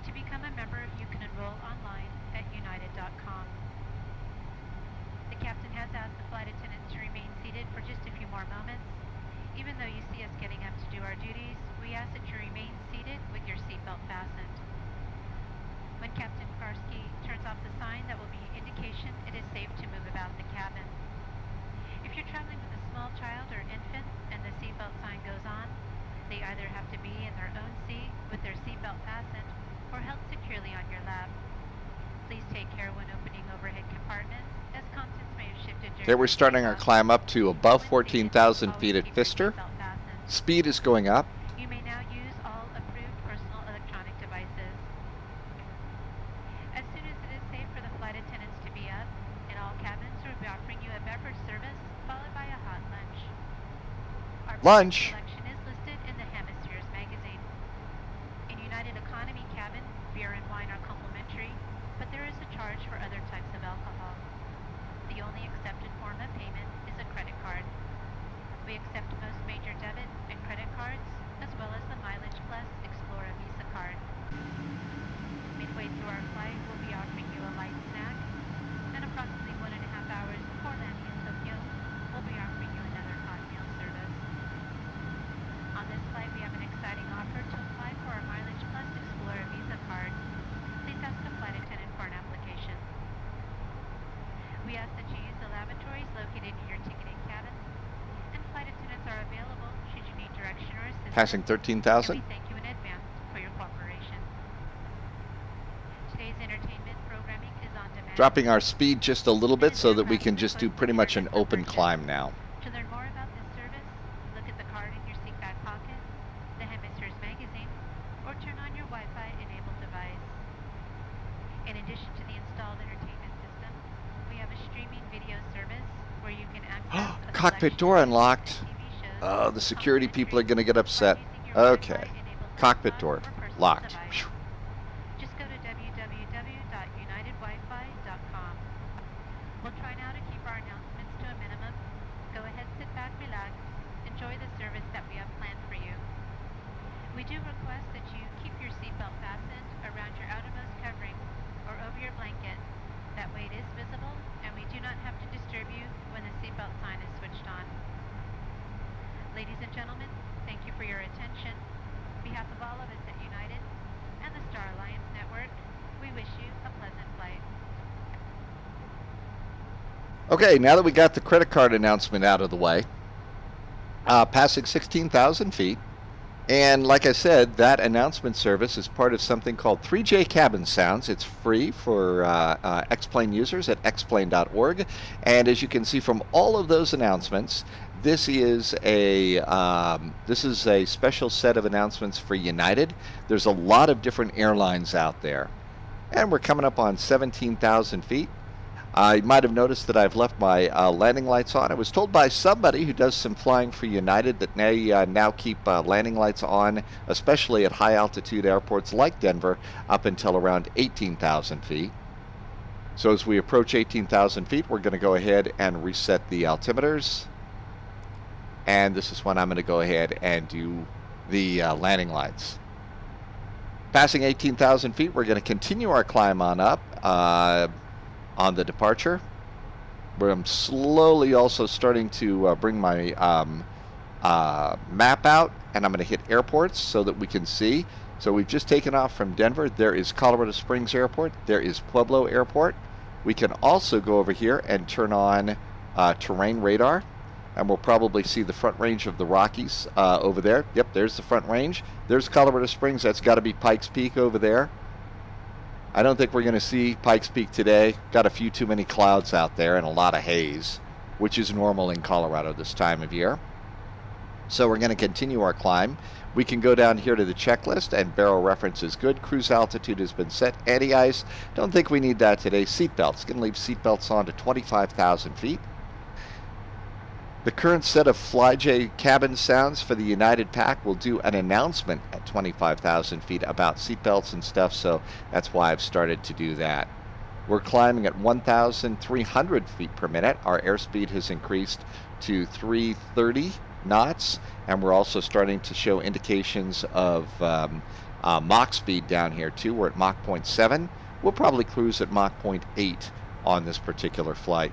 To become a member, you can enroll online at united.com. The captain has asked the flight attendants to remain seated for just a few more moments. Even though you see us getting up to do our duties, we ask that you remain seated with your seatbelt fastened. When Captain Karski turns off the sign, that will be indication it is safe to move about the cabin. If you're traveling with a small child or infant and the seatbelt sign goes on, they either have to be in their own seat with their seatbelt fastened or held securely on your lap. Please take care when opening overhead compartments, as contents may have shifted during. There we're starting our climb up to above 14,000 feet at Pfister. Speed is going up. You may now use all approved personal electronic devices. As soon as it is safe for the flight attendants to be up, in all cabins we'll be offering you a beverage service followed by a hot lunch. Our Lunch. selection is listed in the Hemispheres magazine. In United Economy cabin, beer and wine are complimentary, but there is a charge for other types of alcohol. The only accepted form of payment is a credit card. We accept most major debit and credit cards, as well as the Mileage Plus Explorer Visa card. Midway through our flight, we'll be offering you a light snack, and approximately 1.5 hours before landing in Tokyo, we'll be offering you another hot meal service. On this flight, we have an exciting offer to apply for our Mileage Plus Explorer Visa card. Please ask a flight attendant for an application. We ask that you use the lavatories located in your ticketing cabin, and flight attendants are available should you need direction or assistance. Passing 13,000. We thank you in advance for your cooperation. Today's entertainment programming is on demand. Dropping our speed just a little bit so that we can just do pretty much an open climb now. To learn more about this service, look at the card in your seat back pocket, the Hemispheres magazine, or turn on your Wi-Fi enabled device. In addition to the installed entertainment system, we have a streaming video service where you can access a Cockpit selection door of unlocked. TV shows, Oh, the security people are going to get upset. complimentary, or using your Okay. Wi-Fi-enabled Cockpit cell door phone or personal locked. device. Phew. Just go to www.unitedwifi.com. We'll try now to keep our announcements to a minimum. Go ahead, sit back, relax, enjoy the service that we have planned for you. We do request that you keep your seatbelt fastened around your outermost covering or over your blanket. That way it is visible and we do not have to disturb you when the seatbelt sign is switched on. Ladies and gentlemen, thank you for your attention. On behalf of all of us at United and the Star Alliance Network, We wish you a pleasant flight. Okay, now that we got the credit card announcement out of the way, passing 16,000 feet. And like I said, that announcement service is part of something called 3J Cabin Sounds. It's free for xPlane users at xPlane.org. And as you can see from all of those announcements, this is a special set of announcements for United. There's a lot of different airlines out there. And we're coming up on 17,000 feet. You might have noticed that I've left my landing lights on. I was told by somebody who does some flying for United that they now keep landing lights on, especially at high altitude airports like Denver, up until around 18,000 feet. So as we approach 18,000 feet, we're going to go ahead and reset the altimeters. And this is when I'm going to go ahead and do the landing lights. Passing 18,000 feet, we're going to continue our climb on up. On the departure, where I'm slowly also starting to bring my map out, and I'm going to hit airports so that we can see. So we've just taken off from Denver. There is Colorado Springs Airport. There is Pueblo Airport. We can also go over here and turn on terrain radar, and we'll probably see the front range of the Rockies over there. Yep, there's the front range. There's Colorado Springs. That's got to be Pikes Peak over there. I don't think we're going to see Pikes Peak today. Got a few too many clouds out there and a lot of haze, which is normal in Colorado this time of year. So we're going to continue our climb. We can go down here to the checklist, and barrel reference is good. Cruise altitude has been set. Anti-ice, don't think we need that today. Seatbelts, going to leave seatbelts on to 25,000 feet. The current set of FlyJ cabin sounds for the United pack will do an announcement at 25,000 feet about seatbelts and stuff, so that's why I've started to do that. We're climbing at 1,300 feet per minute. Our airspeed has increased to 330 knots, and we're also starting to show indications of Mach speed down here too. We're at Mach 0.7. We'll probably cruise at Mach 0.8 on this particular flight.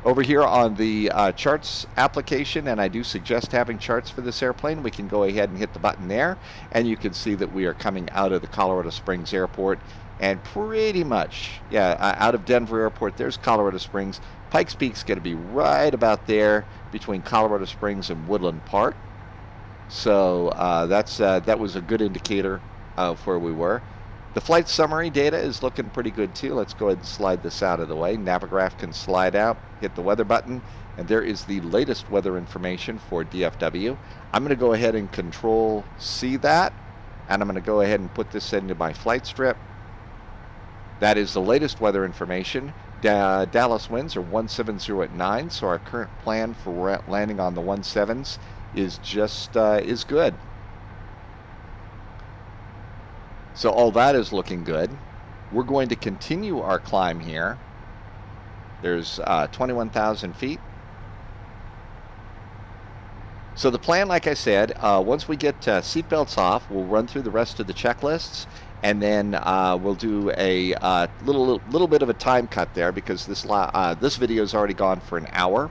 Over here on the charts application, and I do suggest having charts for this airplane, we can go ahead and hit the button there, and you can see that we are coming out of the Colorado Springs Airport, and pretty much, out of Denver Airport, there's Colorado Springs. Pikes Peak's going to be right about there between Colorado Springs and Woodland Park. So that was a good indicator of where we were. The flight summary data is looking pretty good too. Let's go ahead and slide this out of the way. Navigraph can slide out, hit the weather button, and there is the latest weather information for DFW. I'm going to go ahead and Control C that, and I'm going to go ahead and put this into my flight strip. That is the latest weather information. Dallas winds are 170 at 9, so our current plan for landing on the 17s is just is good. So all that is looking good. We're going to continue our climb here. There's 21,000 feet. So the plan, like I said, once we get seatbelts off, we'll run through the rest of the checklists, and then we'll do a little bit of a time cut there because this video is already gone for an hour.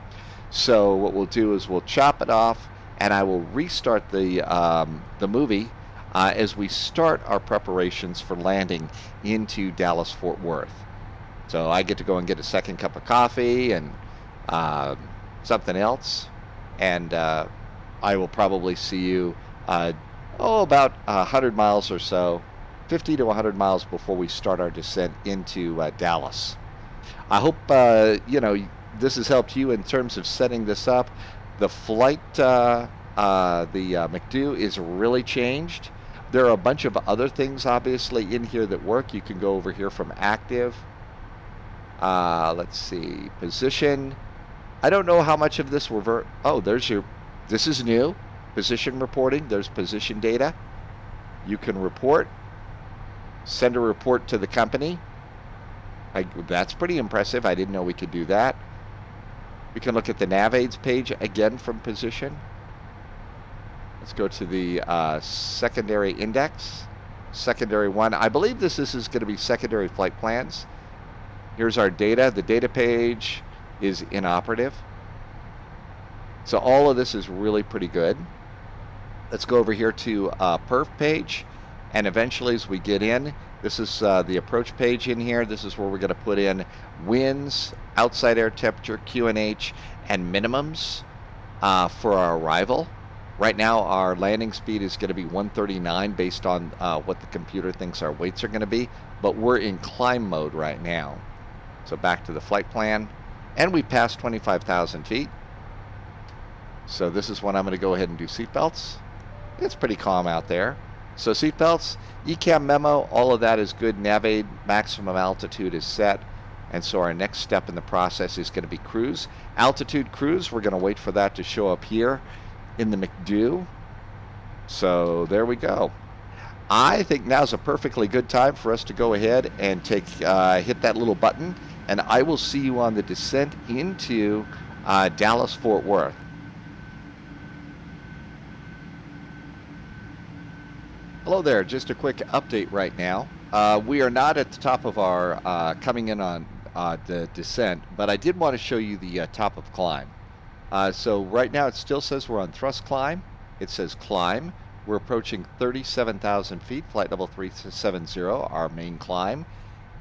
So what we'll do is we'll chop it off, and I will restart the movie as we start our preparations for landing into Dallas-Fort Worth. So I get to go and get a second cup of coffee and something else, and I will probably see you about 100 miles or so, 50 to 100 miles before we start our descent into Dallas. I hope this has helped you in terms of setting this up. The flight, the McDo is really changed. There are a bunch of other things obviously in here that work. You can go over here from active. Let's see, position. I don't know how much of this this is new. Position reporting. There's position data. You can report. Send a report to the company. That's pretty impressive. I didn't know we could do that. We can look at the nav aids page again from position. Let's go to the secondary index. Secondary 1. I believe this is going to be secondary flight plans. Here's our data. The data page is inoperative. So all of this is really pretty good. Let's go over here to perf page, and eventually as we get in, This is the approach page in here. This is where we're going to put in winds, outside air temperature, QNH, and minimums for our arrival. Right now, our landing speed is going to be 139 based on what the computer thinks our weights are going to be, but we're in climb mode right now. So back to the flight plan, and we passed 25,000 feet. So this is when I'm going to go ahead and do seatbelts. It's pretty calm out there. So seatbelts, Ecam memo, all of that is good. Nav maximum altitude is set. And so our next step in the process is going to be cruise. Altitude cruise, we're going to wait for that to show up here in the McDo. So there we go. I think now's a perfectly good time for us to go ahead and hit that little button, and I will see you on the descent into Dallas-Fort Worth. Hello there, just a quick update right now. We are not at the top of our coming in on the descent, but I did want to show you the top of climb. So right now it still says we're on thrust climb. It says climb. We're approaching 37,000 feet, flight level 370, our main climb.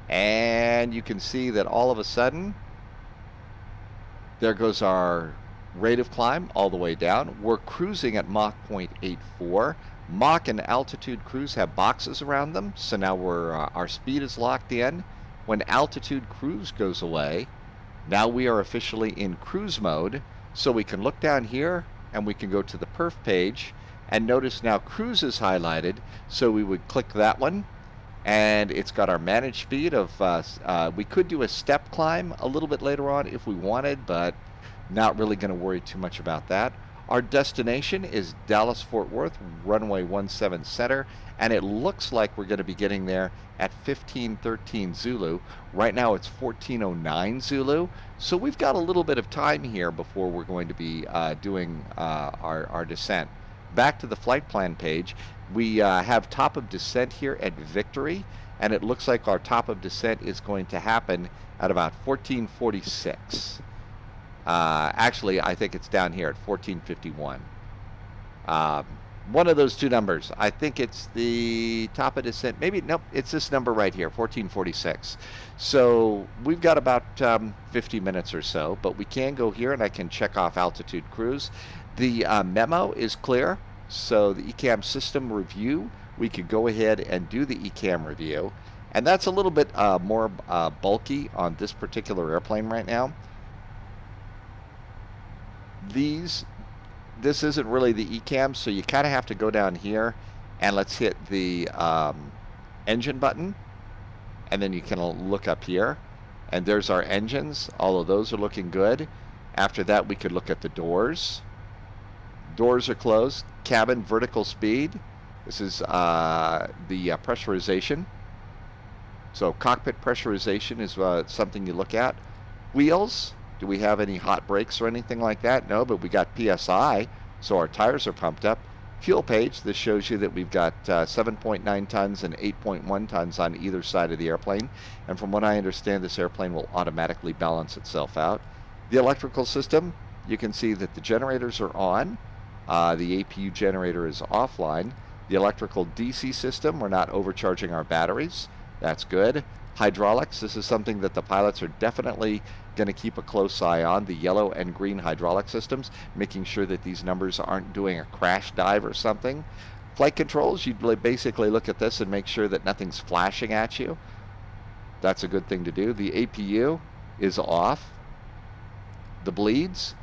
And you can see that all of a sudden, there goes our rate of climb all the way down. We're cruising at Mach 0.84. Mach and altitude cruise have boxes around them, so now our speed is locked in. When altitude cruise goes away, now we are officially in cruise mode, so we can look down here and we can go to the perf page, and notice now cruise is highlighted, so we would click that one, and it's got our managed speed of, we could do a step climb a little bit later on if we wanted, but not really going to worry too much about that. Our destination is Dallas-Fort Worth, runway 17 center, and it looks like we're going to be getting there at 1513 Zulu. Right now it's 1409 Zulu, so we've got a little bit of time here before we're going to be doing our descent. Back to the flight plan page, we have top of descent here at Victory, and it looks like our top of descent is going to happen at about 1446. Actually, I think it's down here at 1451. One of those two numbers. I think it's the top of descent. Maybe, nope, it's this number right here, 1446. So we've got about 50 minutes or so, but we can go here and I can check off altitude cruise. The memo is clear, so the Ecam system review, we could go ahead and do the Ecam review. And that's a little bit more bulky on this particular airplane right now. This isn't really the Ecam, so you kind of have to go down here and let's hit the engine button, and then you can look up here, and there's our engines. All of those are looking good. After that, we could look at the doors. Doors are closed. Cabin vertical speed. This is the pressurization. So cockpit pressurization is something you look at. Wheels. Do we have any hot brakes or anything like that? No, but we got PSI, so our tires are pumped up. Fuel page, this shows you that we've got 7.9 tons and 8.1 tons on either side of the airplane. And from what I understand, this airplane will automatically balance itself out. The electrical system, you can see that the generators are on. The APU generator is offline. The electrical DC system, we're not overcharging our batteries. That's good. Hydraulics, this is something that the pilots are definitely going to keep a close eye on, the yellow and green hydraulic systems, making sure that these numbers aren't doing a crash dive or something. Flight controls, you basically look at this and make sure that nothing's flashing at you. That's a good thing to do. The APU is off. The bleeds,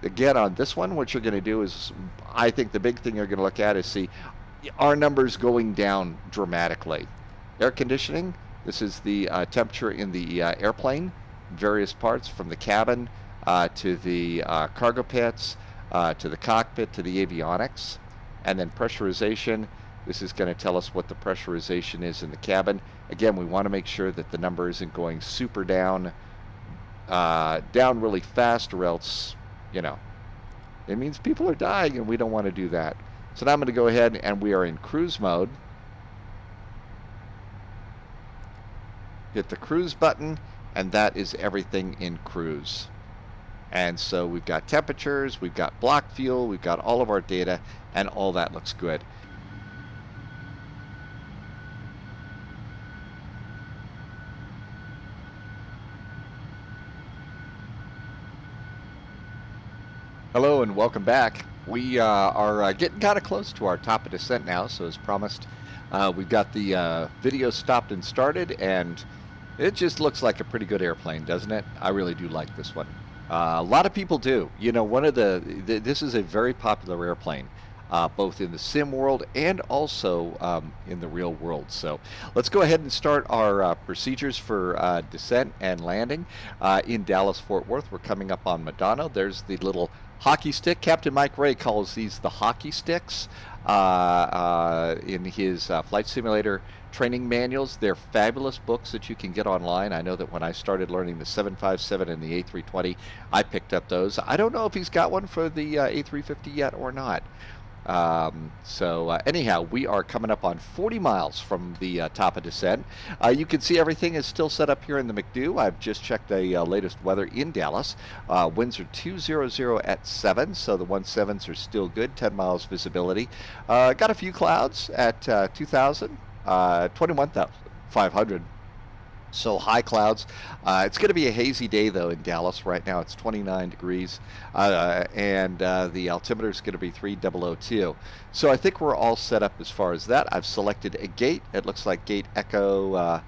again on this one, what you're going to do is, I think the big thing you're going to look at is see, are numbers going down dramatically? Air conditioning, this is the temperature in the airplane, various parts from the cabin to the cargo pits, to the cockpit, to the avionics. And then pressurization, this is going to tell us what the pressurization is in the cabin. Again, we want to make sure that the number isn't going super down really fast, or else, you know, it means people are dying and we don't want to do that. So now I'm going to go ahead and we are in cruise mode. Hit the cruise button, and that is everything in cruise. And so we've got temperatures, we've got block fuel, we've got all of our data, and all that looks good. Hello and welcome back. We are getting kind of close to our top of descent now, so as promised, we've got the video stopped and started, and it just looks like a pretty good airplane, doesn't it? I really do like this one. A lot of people do. You know, this is a very popular airplane, both in the sim world and also in the real world. So let's go ahead and start our procedures for descent and landing in Dallas-Fort Worth. We're coming up on Madonna. There's the little hockey stick. Captain Mike Ray calls these the hockey sticks in his flight simulator training manuals. They're fabulous books that you can get online. I know that when I started learning the 757 and the A320, I picked up those. I don't know if he's got one for the A350 yet or not. Anyhow, we are coming up on 40 miles from the top of descent. You can see everything is still set up here in the McDo. I've just checked the latest weather in Dallas. Winds are 200 at 7, so the 17s are still good, 10 miles visibility. Got a few clouds at 2,000, 21,500. So high clouds. It's going to be a hazy day though in Dallas. Right now it's 29 degrees and the altimeter is going to be 3002. So I think we're all set up as far as that. I've selected a gate. It looks like gate Echo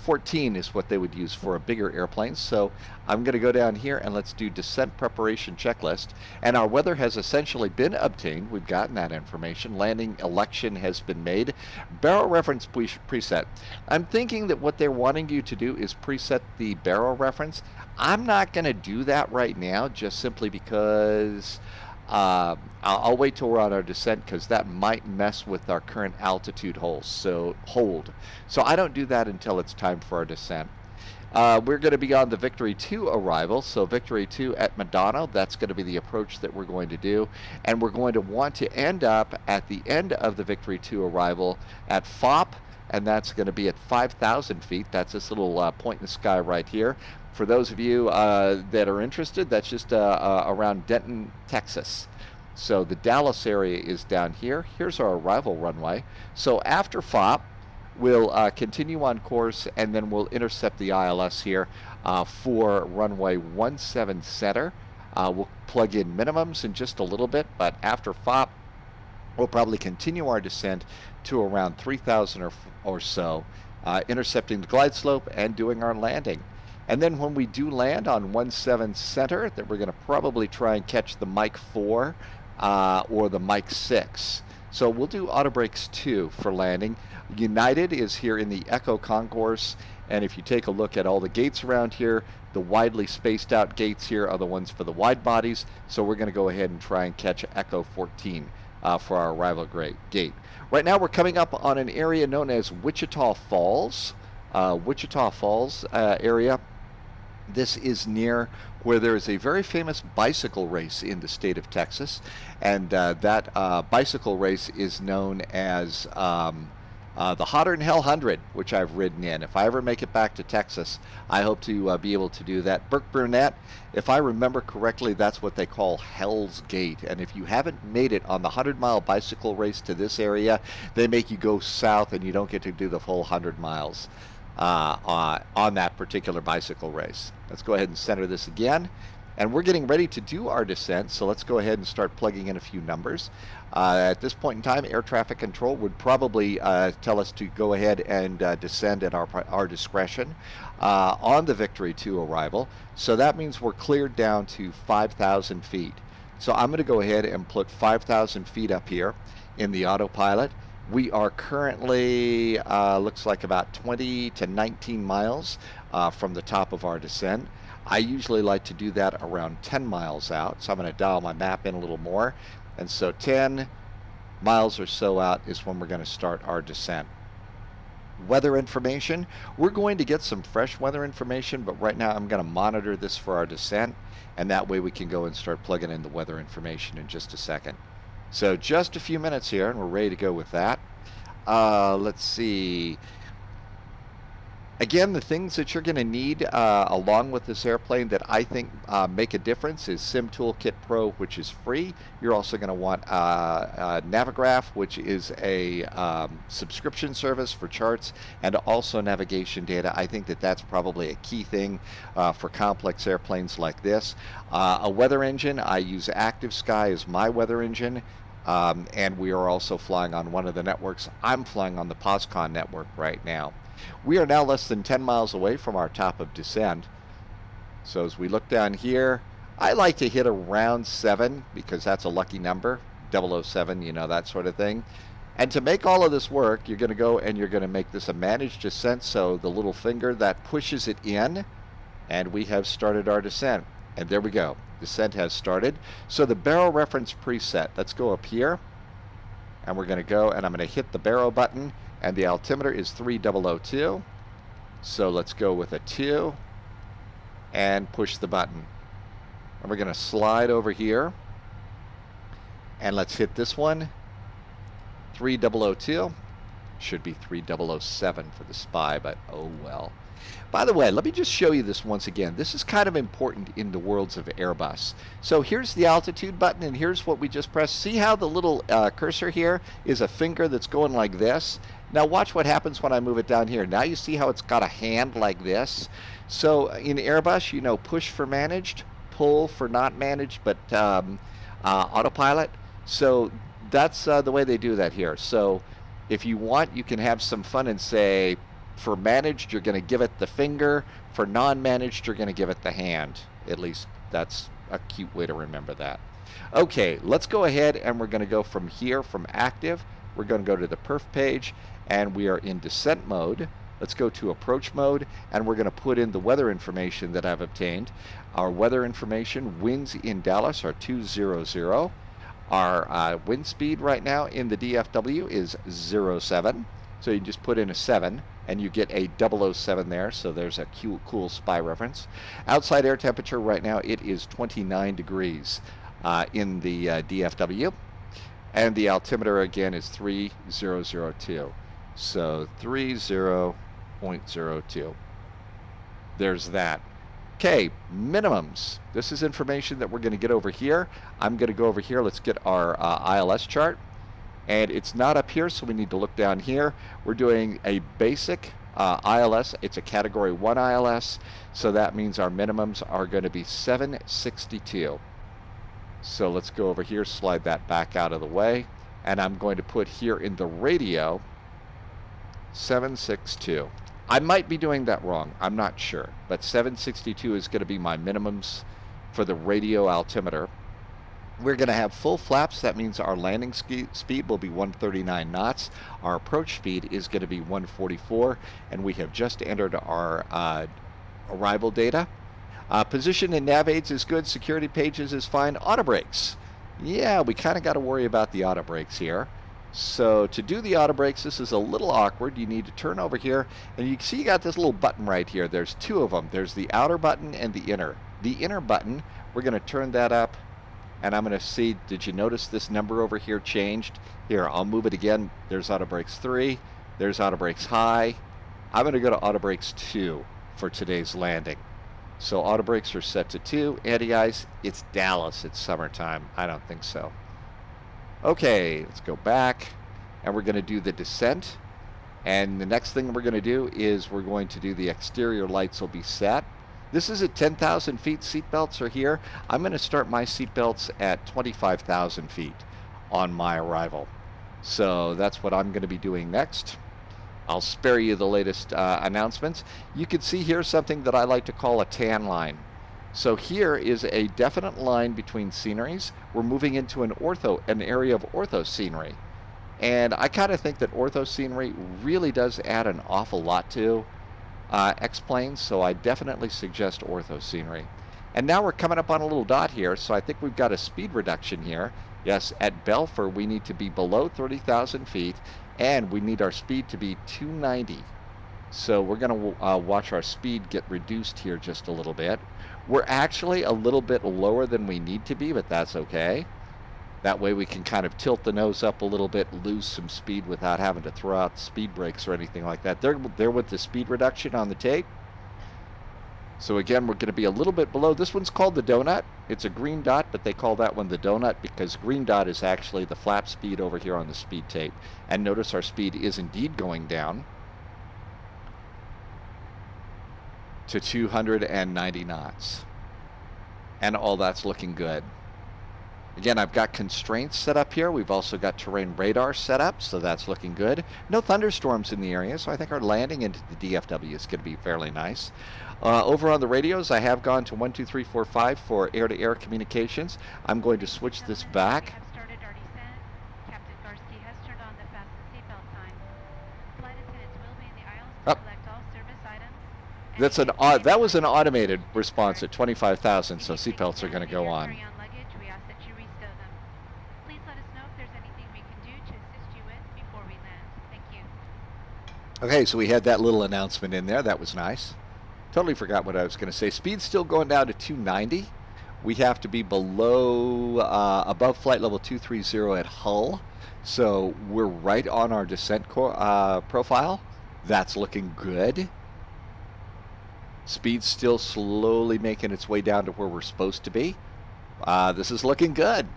14 is what they would use for a bigger airplane. So I'm going to go down here and let's do descent preparation checklist. And our weather has essentially been obtained. We've gotten that information. Landing election has been made. Barrel reference preset. I'm thinking that what they're wanting you to do is preset the barrel reference. I'm not going to do that right now, just simply because I'll wait till we're on our descent, because that might mess with our current altitude hold. So I don't do that until it's time for our descent. We're going to be on the Victory 2 arrival. So Victory 2 at Madonna, that's going to be the approach that we're going to do. And we're going to want to end up at the end of the Victory 2 arrival at FOP, and that's going to be at 5,000 feet. That's this little point in the sky right here. For those of you that are interested, that's just around Denton, Texas. So the Dallas area is down here. Here's our arrival runway. So after FOP, we'll continue on course, and then we'll intercept the ILS here for runway 17 center. We'll plug in minimums in just a little bit, but after FOP, we'll probably continue our descent to around 3,000 or so, intercepting the glide slope and doing our landing. And then when we do land on 17 center, that we're going to probably try and catch the Mike 4 or the Mike 6. So we'll do auto brakes 2 for landing. United is here in the Echo concourse, and if you take a look at all the gates around here, the widely spaced out gates here are the ones for the wide bodies. So we're going to go ahead and try and catch Echo 14 for our arrival gate. Right now we're coming up on an area known as Wichita Falls. Wichita Falls area. This is near where there is a very famous bicycle race in the state of Texas, and that bicycle race is known as the Hotter Than Hell 100, which I've ridden in. If I ever make it back to Texas, I hope to be able to do that. Burke Burnett, if I remember correctly, that's what they call Hell's Gate. And if you haven't made it on the 100-mile bicycle race to this area, they make you go south and you don't get to do the full 100 miles on that particular bicycle race. Let's go ahead and center this again. And we're getting ready to do our descent, so let's go ahead and start plugging in a few numbers. At this point in time, air traffic control would probably tell us to go ahead and descend at our discretion on the Victory 2 arrival. So that means we're cleared down to 5,000 feet. So I'm going to go ahead and put 5,000 feet up here in the autopilot. We are currently, looks like about 20 to 19 miles from the top of our descent. I usually like to do that around 10 miles out, so I'm going to dial my map in a little more. And so 10 miles or so out is when we're going to start our descent. Weather information. We're going to get some fresh weather information, but right now I'm going to monitor this for our descent, and that way we can go and start plugging in the weather information in just a second. So just a few minutes here, and we're ready to go with that. Let's see. Again, the things that you're going to need along with this airplane that I think make a difference is SimTookkitPro, which is free. You're also going to want Navigraph, which is a subscription service for charts and also navigation data. I think that that's probably a key thing for complex airplanes like this. A weather engine, I use Active Sky as my weather engine. And we are also flying on one of the networks. I'm flying on the POSCON network right now. We are now less than 10 miles away from our top of descent. So as we look down here, I like to hit around 7 because that's a lucky number. 007, you know, that sort of thing. And to make all of this work, you're going to go and you're going to make this a managed descent. So the little finger that pushes it in, and we have started our descent. And there we go. Descent has started. So the barrel reference preset, let's go up here. And we're going to go, and I'm going to hit the barrel button. And the altimeter is 3002. So let's go with a 2 and push the button. And we're going to slide over here. And let's hit this one. 3002. Should be 3007 for the spy, but oh well. By the way, let me just show you this once again. This is kind of important in the worlds of Airbus. So here's the altitude button, and here's what we just pressed. See how the little cursor here is a finger that's going like this? Now watch what happens when I move it down here. Now you see how it's got a hand like this? So in Airbus, you know, push for managed, pull for not managed, but autopilot. So that's the way they do that here. So if you want, you can have some fun and say, for managed, you're going to give it the finger. For non-managed, you're going to give it the hand. At least that's a cute way to remember that. Okay, let's go ahead and we're going to go from here, from active. We're going to go to the perf page, and we are in descent mode. Let's go to approach mode, and we're going to put in the weather information that I've obtained. Our weather information, winds in Dallas are 200. Our wind speed right now in the DFW is 07. So you just put in a 7 and you get a 007 there. So there's a cool spy reference. Outside air temperature right now, it is 29 degrees in the DFW. And the altimeter again is 3002. So 30.02. There's that. Okay, minimums. This is information that we're going to get over here. I'm going to go over here. Let's get our ILS chart. And it's not up here, so we need to look down here. We're doing a basic ILS. It's a Category 1 ILS, so that means our minimums are going to be 762. So let's go over here, slide that back out of the way, and I'm going to put here in the radio 762. I might be doing that wrong. I'm not sure, but 762 is going to be my minimums for the radio altimeter. We're going to have full flaps. That means our landing speed will be 139 knots. Our approach speed is going to be 144, and we have just entered our arrival data. Position in nav aids is good. Security pages is fine. Auto brakes. Yeah, we kind of got to worry about the auto brakes here. So to do the auto brakes, this is a little awkward. You need to turn over here, and you can see you got this little button right here. There's two of them. There's the outer button and the inner. The inner button, we're going to turn that up. And I'm going to see, did you notice this number over here changed? Here, I'll move it again. There's auto brakes 3. There's auto brakes high. I'm going to go to auto brakes 2 for today's landing. So auto brakes are set to 2. Anti-ice, it's Dallas. It's summertime. I don't think so. Okay, let's go back. And we're going to do the descent. And the next thing we're going to do is we're going to do the exterior lights will be set. This is at 10,000 feet. Seatbelts are here. I'm going to start my seatbelts at 25,000 feet on my arrival. So that's what I'm going to be doing next. I'll spare you the latest announcements. You can see here something that I like to call a tan line. So here is a definite line between sceneries. We're moving into an area of ortho scenery. And I kind of think that ortho scenery really does add an awful lot to xPlane, so I definitely suggest ortho scenery. And now we're coming up on a little dot here, so I think we've got a speed reduction here. Yes, at Belfer we need to be below 30,000 feet, and we need our speed to be 290. So we're going to watch our speed get reduced here just a little bit. We're actually a little bit lower than we need to be, but that's okay. That way we can kind of tilt the nose up a little bit, lose some speed without having to throw out speed brakes or anything like that. There with the speed reduction on the tape. So again, we're going to be a little bit below. This one's called the donut. It's a green dot, but they call that one the donut because green dot is actually the flap speed over here on the speed tape. And notice our speed is indeed going down to 290 knots. And all that's looking good. Again, I've got constraints set up here. We've also got terrain radar set up, so that's looking good. No thunderstorms in the area, so I think our landing into the DFW is going to be fairly nice. Over on the radios, I have gone to 1, 2, 3, 4, 5 for air-to-air communications. I'm going to switch this back. We have started our descent. Captain Garski has turned on the fasten seatbelt sign. Flight attendants will be in the aisles to collect all service items. That was an automated response at 25,000, so seatbelts are going to go on. Okay, so we had that little announcement in there. That was nice. Totally forgot what I was going to say. Speed's still going down to 290. We have to be below, above flight level 230 at Hull. So we're right on our descent profile. That's looking good. Speed's still slowly making its way down to where we're supposed to be. This is looking good.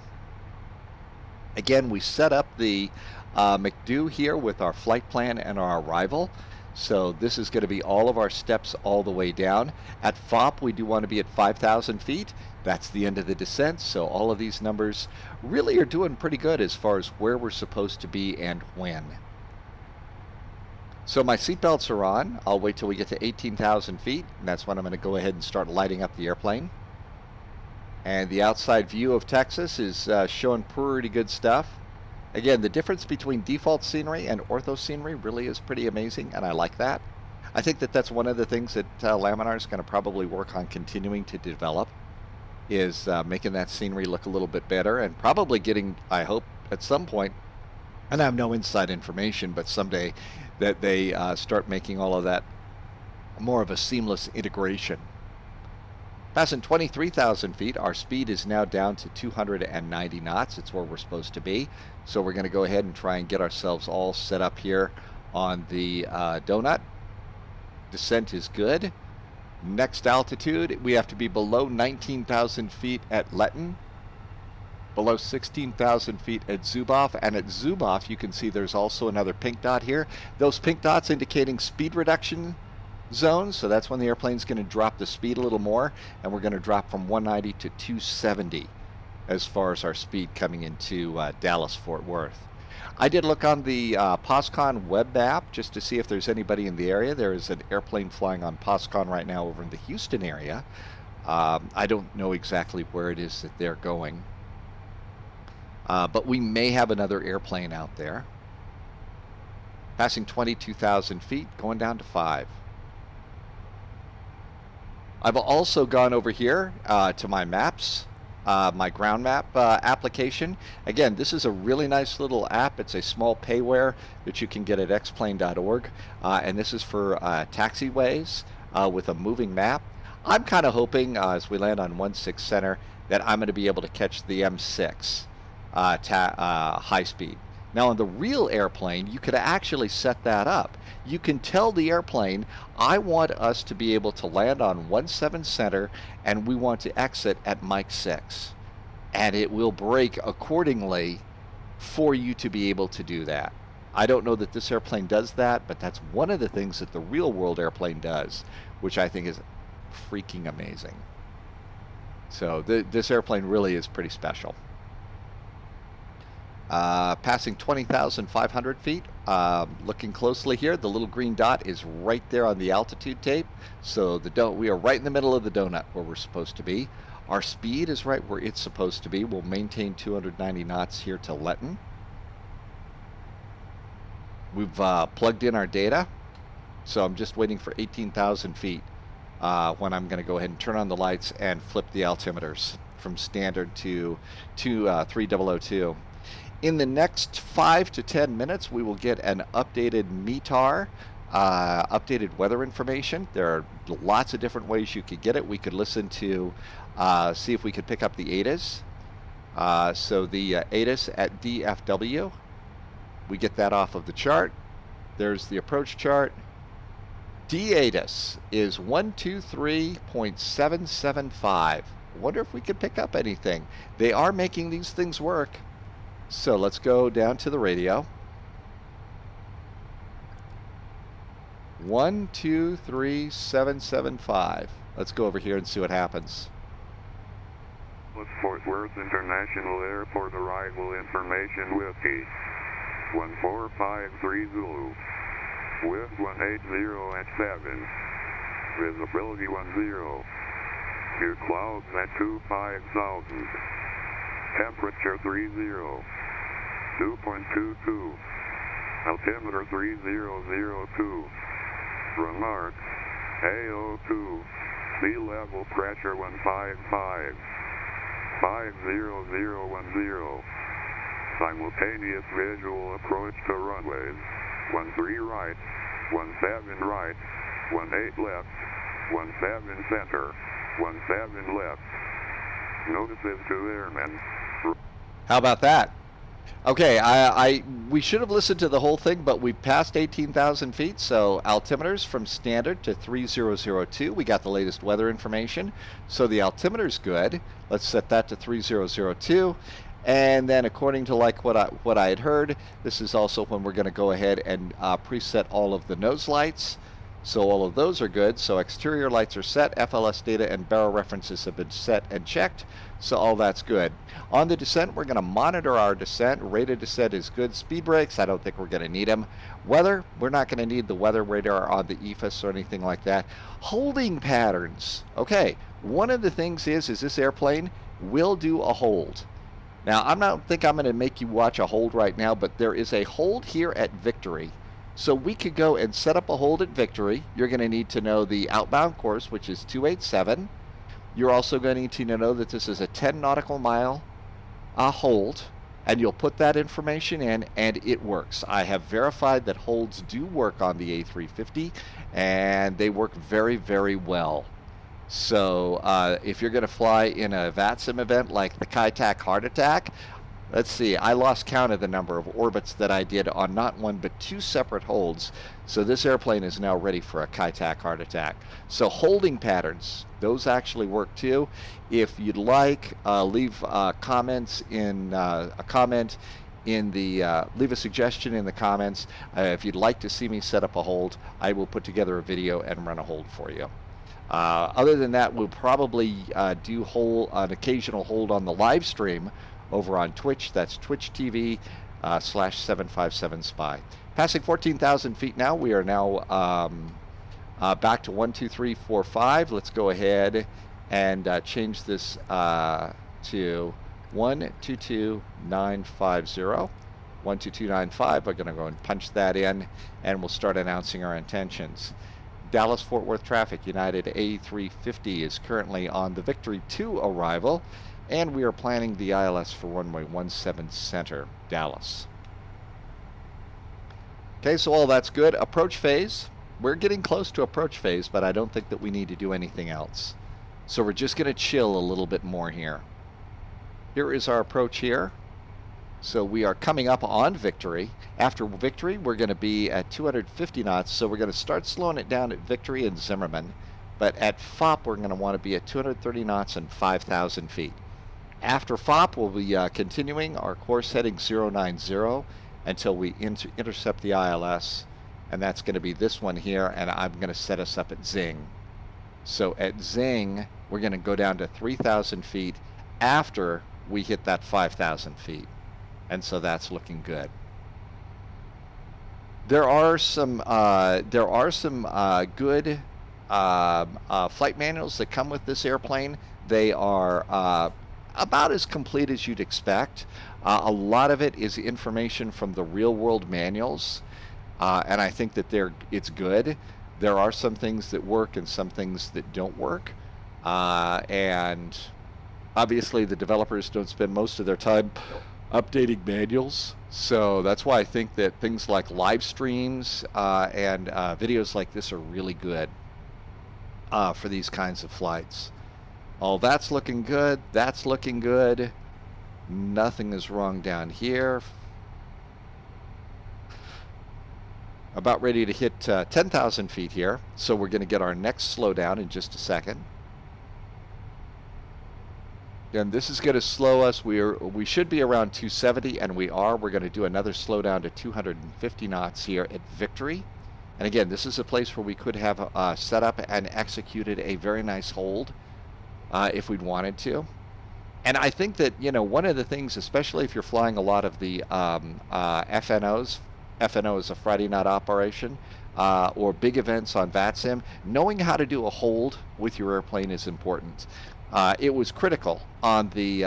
Again, we set up the McDo here with our flight plan and our arrival. So this is going to be all of our steps all the way down. At FOP, we do want to be at 5,000 feet. That's the end of the descent. So all of these numbers really are doing pretty good as far as where we're supposed to be and when. So my seatbelts are on. I'll wait till we get to 18,000 feet, and that's when I'm going to go ahead and start lighting up the airplane. And the outside view of Texas is showing pretty good stuff. Again, the difference between default scenery and ortho scenery really is pretty amazing, and I like that. I think that that's one of the things that Laminar is going to probably work on continuing to develop, is making that scenery look a little bit better, and probably getting, I hope, at some point, and I have no inside information, but someday that they start making all of that more of a seamless integration. Passing 23,000 feet, our speed is now down to 290 knots. It's where we're supposed to be. So we're going to go ahead and try and get ourselves all set up here on the donut. Descent is good. Next altitude, we have to be below 19,000 feet at Letton, below 16,000 feet at Zuboff, and at Zuboff you can see there's also another pink dot here. Those pink dots indicating speed reduction zones, so that's when the airplane's going to drop the speed a little more, and we're going to drop from 190 to 270 as far as our speed coming into Dallas-Fort Worth. I did look on the POSCON web app just to see if there's anybody in the area. There is an airplane flying on POSCON right now over in the Houston area. I don't know exactly where it is that they're going, but we may have another airplane out there. Passing 22,000 feet, going down to 5. I've also gone over here to my maps, my ground map application. Again, this is a really nice little app. It's a small payware that you can get at xplane.org, and this is for taxiways with a moving map. I'm kind of hoping as we land on 16 Center that I'm going to be able to catch the M6 high speed. Now on the real airplane, you could actually set that up. You can tell the airplane, I want us to be able to land on 17 Center and we want to exit at Mach 6. And it will brake accordingly for you to be able to do that. I don't know that this airplane does that, but that's one of the things that the real world airplane does, which I think is freaking amazing. So this airplane really is pretty special. Passing 20,500 feet, looking closely here, the little green dot is right there on the altitude tape. So we are right in the middle of the donut where we're supposed to be. Our speed is right where it's supposed to be. We'll maintain 290 knots here to Letton. We've plugged in our data, so I'm just waiting for 18,000 feet when I'm going to go ahead and turn on the lights and flip the altimeters from standard to 3002. In the next 5 to 10 minutes, we will get an updated METAR, updated weather information. There are lots of different ways you could get it. We could listen to, see if we could pick up the ATAs. So the ATIS at DFW, we get that off of the chart. There's the approach chart. D-ATIS is 123.775. Wonder if we could pick up anything. They are making these things work. So let's go down to the radio. 123.775. Let's go over here and see what happens. Fort Worth International Airport arrival information Whiskey 1453 Zulu. Wind 180 at 7. Visibility 10. Clear clouds at 25,000. Temperature 30. 2.22. Altimeter 3002. Remarks AO2. Sea level pressure 155. 50010. Simultaneous visual approach to runways 13 right, 17 right, 18 left, 17 center, 17 left. Notices to airmen. How about that? Okay, we should have listened to the whole thing, but we passed 18,000 feet, so altimeters from standard to 3002. We got the latest weather information, so the altimeter's good. Let's set that to 3002. And then according to like what I had heard, this is also when we're going to go ahead and preset all of the nose lights. So all of those are good. So exterior lights are set, FLS data and barrel references have been set and checked. So all that's good. On the descent, we're going to monitor our descent. Rate of descent is good. Speed brakes, I don't think we're going to need them. Weather, we're not going to need the weather radar on the EFIS or anything like that. Holding patterns. Okay, one of the things is this airplane will do a hold. Now, I don't think I'm going to make you watch a hold right now, but there is a hold here at Victory. So we could go and set up a hold at Victory. You're going to need to know the outbound course, which is 287. You're also going to need to know that this is a 10 nautical mile hold, and you'll put that information in, and it works. I have verified that holds do work on the A350, and they work very, very well. So if you're going to fly in a VATSIM event like the Kaitac Heart Attack, let's see, I lost count of the number of orbits that I did on not one but two separate holds. So this airplane is now ready for a Kaitac Heart Attack. So holding patterns, those actually work too. If you'd like, leave comments in leave a suggestion in the comments. If you'd like to see me set up a hold, I will put together a video and run a hold for you. Other than that, we'll probably do an occasional hold on the live stream over on Twitch. That's Twitch TV /757spy. Passing 14,000 feet now. We are now back to 12345. Let's go ahead and change this to 122950. 12295. We're going to go and punch that in, and we'll start announcing our intentions. Dallas-Fort Worth traffic, United A350 is currently on the Victory 2 arrival, and we are planning the ILS for runway 17 center, Dallas. Okay, so all that's good. Approach phase. We're getting close to approach phase, but I don't think that we need to do anything else. So we're just going to chill a little bit more here. Here is our approach here. So we are coming up on Victory. After Victory, we're going to be at 250 knots, so we're going to start slowing it down at Victory and Zimmerman. But at FOP, we're going to want to be at 230 knots and 5,000 feet. After FOP, we'll be continuing our course heading 090 until we intercept the ILS, and that's going to be this one here, and I'm going to set us up at Zing. So at Zing, we're going to go down to 3,000 feet after we hit that 5,000 feet. And so that's looking good. There are some good flight manuals that come with this airplane. They are about as complete as you'd expect. A lot of it is information from the real-world manuals, and I think that it's good. There are some things that work and some things that don't work, and obviously the developers don't spend most of their time updating manuals, so that's why I think that things like live streams and videos like this are really good for these kinds of flights. Oh, that's looking good. That's looking good. Nothing is wrong down here. About ready to hit 10,000 feet here, so we're going to get our next slowdown in just a second. And this is going to slow us. We should be around 270, and we are. We're going to do another slowdown to 250 knots here at Victory. And again, this is a place where we could have set up and executed a very nice hold if we'd wanted to. And I think that, you know, one of the things, especially if you're flying a lot of the FNOs, FNO is a Friday night operation, or big events on VATSIM, knowing how to do a hold with your airplane is important. It was critical on the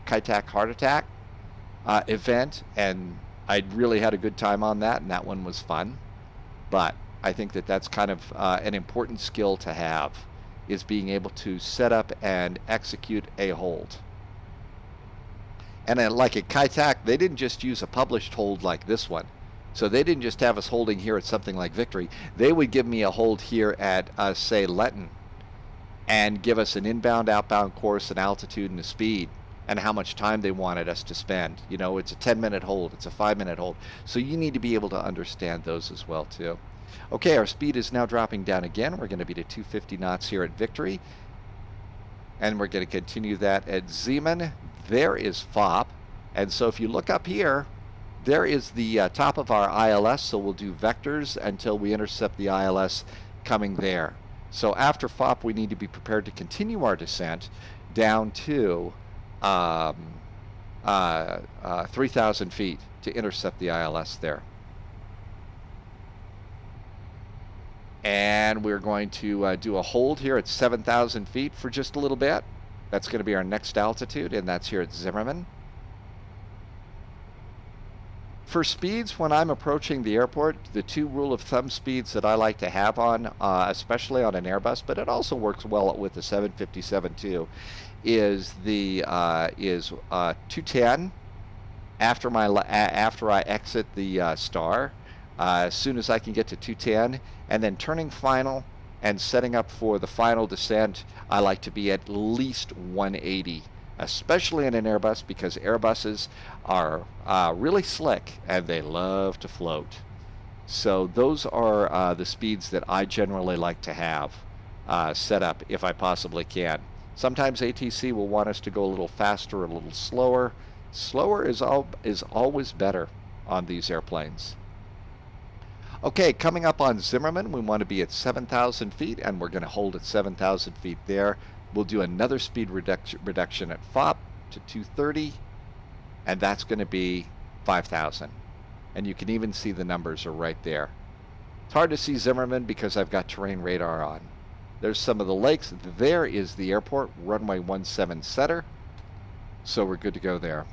Kaitak Heart Attack event, and I really had a good time on that, and that one was fun. But I think that that's kind of an important skill to have, is being able to set up and execute a hold. And like at Kaitak, they didn't just use a published hold like this one. So they didn't just have us holding here at something like Victory. They would give me a hold here at, say, Letton, and give us an inbound, outbound course, an altitude, and a speed, and how much time they wanted us to spend. You know, it's a 10-minute hold, it's a 5-minute hold. So you need to be able to understand those as well, too. Okay, our speed is now dropping down again. We're going to be to 250 knots here at Victory. And we're going to continue that at Zeeman. There is FOP. And so if you look up here, there is the top of our ILS. So we'll do vectors until we intercept the ILS coming there. So after FOP, we need to be prepared to continue our descent down to 3,000 feet to intercept the ILS there. And we're going to do a hold here at 7,000 feet for just a little bit. That's going to be our next altitude, and that's here at Zimmerman. For speeds, when I'm approaching the airport, the two rule of thumb speeds that I like to have on, especially on an Airbus, but it also works well with the 757 too, is 210 after I exit the star. As soon as I can get to 210, and then turning final and setting up for the final descent, I like to be at least 180, especially in an Airbus, because Airbuses are really slick and they love to float. So those are the speeds that I generally like to have set up if I possibly can. Sometimes ATC will want us to go a little faster or a little slower. Slower is always better on these airplanes. Okay, coming up on Zimmerman, we want to be at 7,000 feet, and we're going to hold at 7,000 feet there. We'll do another speed reduction at FOP to 230, and that's going to be 5,000. And you can even see the numbers are right there. It's hard to see Zimmerman because I've got terrain radar on. There's some of the lakes. There is the airport, runway 17 setter. So we're good to go there.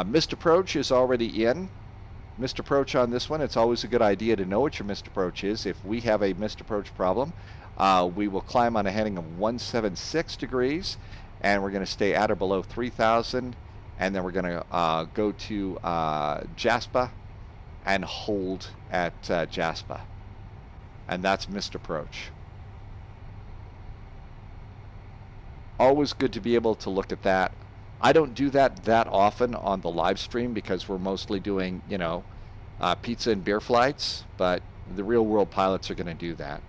Missed approach is already in. Missed approach on this one, it's always a good idea to know what your missed approach is. If we have a missed approach problem, we will climb on a heading of 176 degrees, and we're going to stay at or below 3,000, and then we're going to go to Jaspa and hold at Jaspa. And that's missed approach. Always good to be able to look at that. I don't do that often on the live stream because we're mostly doing, you know, pizza and beer flights, but the real world pilots are going to do that.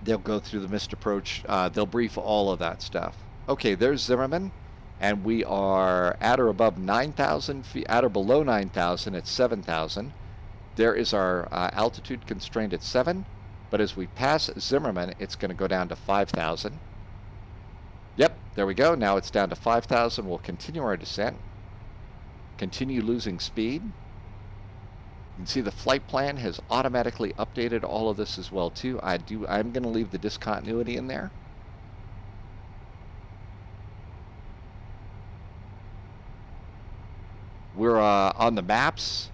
They'll go through the missed approach. They'll brief all of that stuff. Okay, there's Zimmerman, and we are at or above 9,000 feet, at or below 9,000 at 7,000. There is our altitude constraint at 7, but as we pass Zimmerman, it's going to go down to 5,000. Yep, there we go. Now it's down to 5,000. We'll continue our descent. Continue losing speed. You can see the flight plan has automatically updated all of this as well too. I'm going to leave the discontinuity in there. We're on the maps.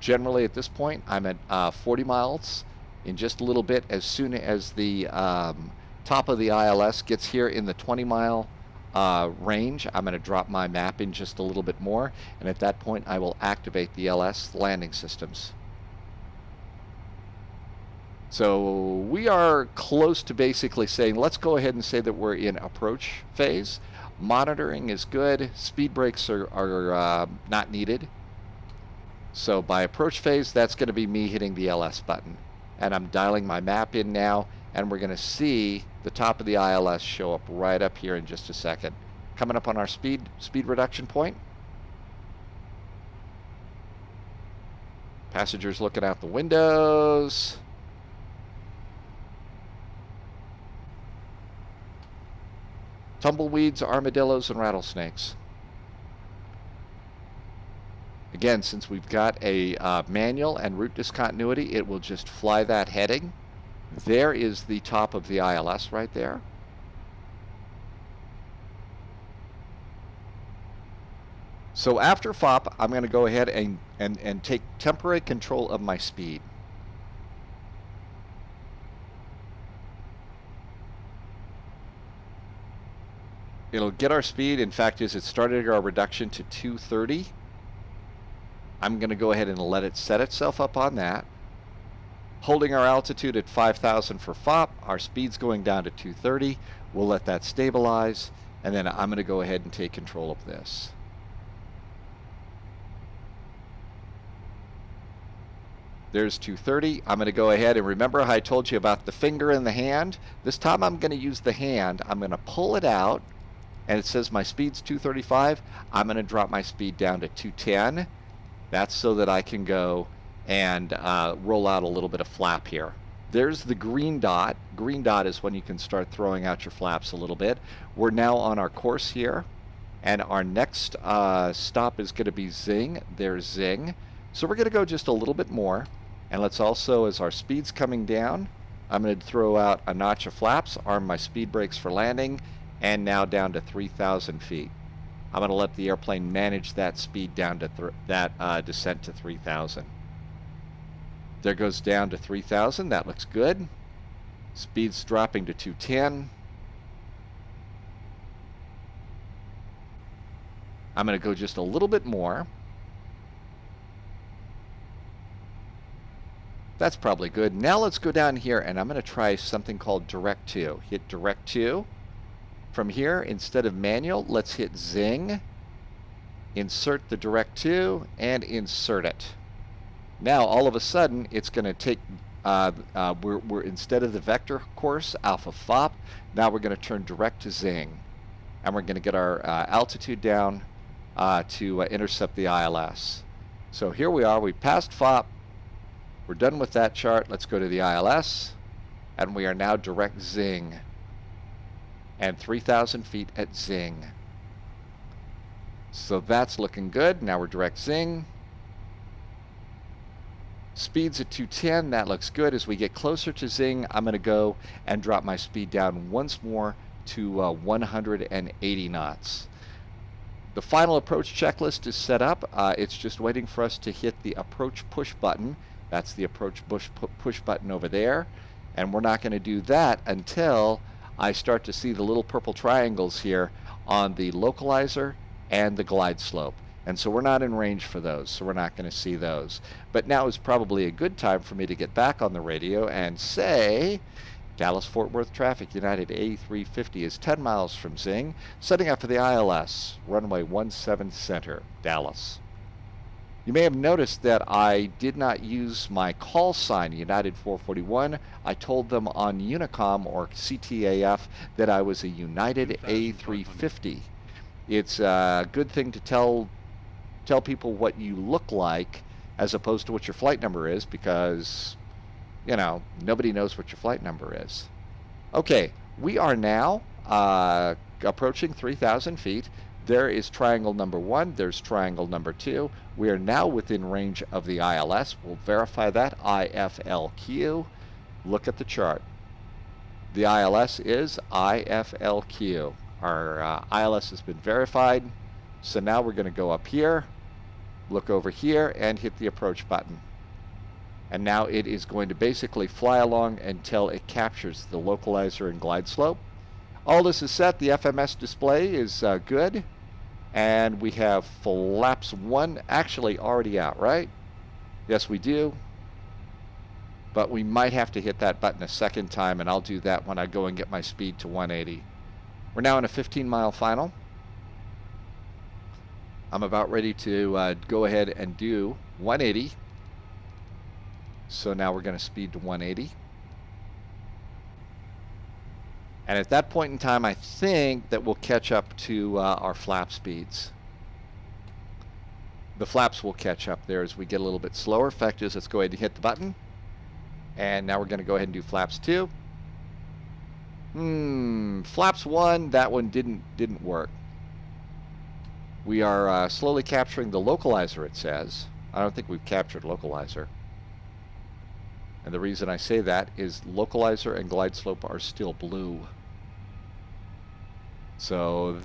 Generally at this point, I'm at 40 miles. In just a little bit, as soon as the top of the ILS gets here in the 20-mile range, I'm going to drop my map in just a little bit more, and at that point I will activate the LS landing systems. So we are close to basically saying, let's go ahead and say that we're in approach phase. Monitoring is good. Speed brakes are not needed. So by approach phase, that's going to be me hitting the LS button. And I'm dialing my map in now, and we're going to see the top of the ILS show up right up here in just a second. Coming up on our speed reduction point. Passengers looking out the windows. Tumbleweeds, armadillos, and rattlesnakes. Again, since we've got a manual and route discontinuity, it will just fly that heading. There is the top of the ILS right there. So after FOP, I'm going to go ahead and take temporary control of my speed. It'll get our speed. In fact, it started our reduction to 230. I'm going to go ahead and let it set itself up on that. Holding our altitude at 5,000 for FOP, our speed's going down to 230. We'll let that stabilize, and then I'm going to go ahead and take control of this. There's 230. I'm going to go ahead and remember how I told you about the finger in the hand. This time I'm going to use the hand. I'm going to pull it out, and it says my speed's 235. I'm going to drop my speed down to 210. That's so that I can go and roll out a little bit of flap here. There's the green dot. Green dot is when you can start throwing out your flaps a little bit. We're now on our course here, and our next stop is going to be Zing. There's Zing. So we're going to go just a little bit more. And let's also, as our speed's coming down, I'm going to throw out a notch of flaps, arm my speed brakes for landing, and now down to 3,000 feet. I'm going to let the airplane manage that speed down to that descent to 3,000. There goes down to 3,000. That looks good. Speed's dropping to 210. I'm going to go just a little bit more. That's probably good. Now let's go down here, and I'm going to try something called Direct To. Hit Direct To. From here, instead of manual, let's hit Zing. Insert the Direct To, and insert it. Now, all of a sudden, it's going to take, we're instead of the vector course, Alpha FOP, now we're going to turn direct to Zing. And we're going to get our altitude down to intercept the ILS. So here we are. We passed FOP. We're done with that chart. Let's go to the ILS, and we are now direct Zing, and 3,000 feet at Zing. So that's looking good. Now we're direct Zing. Speed's at 210. That looks good. As we get closer to Zing, I'm going to go and drop my speed down once more to 180 knots. The final approach checklist is set up. It's just waiting for us to hit the approach push button. That's the approach push button over there. And we're not going to do that until I start to see the little purple triangles here on the localizer and the glide slope. And so we're not in range for those, so we're not going to see those. But now is probably a good time for me to get back on the radio and say, Dallas-Fort Worth traffic, United A350 is 10 miles from Zing, setting up for the ILS, runway 17 center, Dallas. You may have noticed that I did not use my call sign, United 441. I told them on Unicom or CTAF that I was a United A350. It's a good thing to tell people what you look like as opposed to what your flight number is, because, you know, nobody knows what your flight number is. Okay, we are now approaching 3,000 feet. There is triangle number 1. There's triangle number 2. We are now within range of the ILS. We'll verify that. IFLQ. Look at the chart. The ILS is IFLQ. Our ILS has been verified. So now we're going to go up here, look over here, and hit the approach button. And now it is going to basically fly along until it captures the localizer and glide slope. All this is set. The FMS display is good. And we have flaps 1 actually already out, right? Yes, we do. But we might have to hit that button a second time, and I'll do that when I go and get my speed to 180. We're now in a 15-mile final. I'm about ready to go ahead and do 180. So now we're going to speed to 180. And at that point in time, I think that we'll catch up to our flap speeds. The flaps will catch up there as we get a little bit slower. In fact, let's go ahead and hit the button. And now we're going to go ahead and do flaps 2. Flaps 1, that one didn't work. We are slowly capturing the localizer, it says. I don't think we've captured localizer. And the reason I say that is localizer and glide slope are still blue. So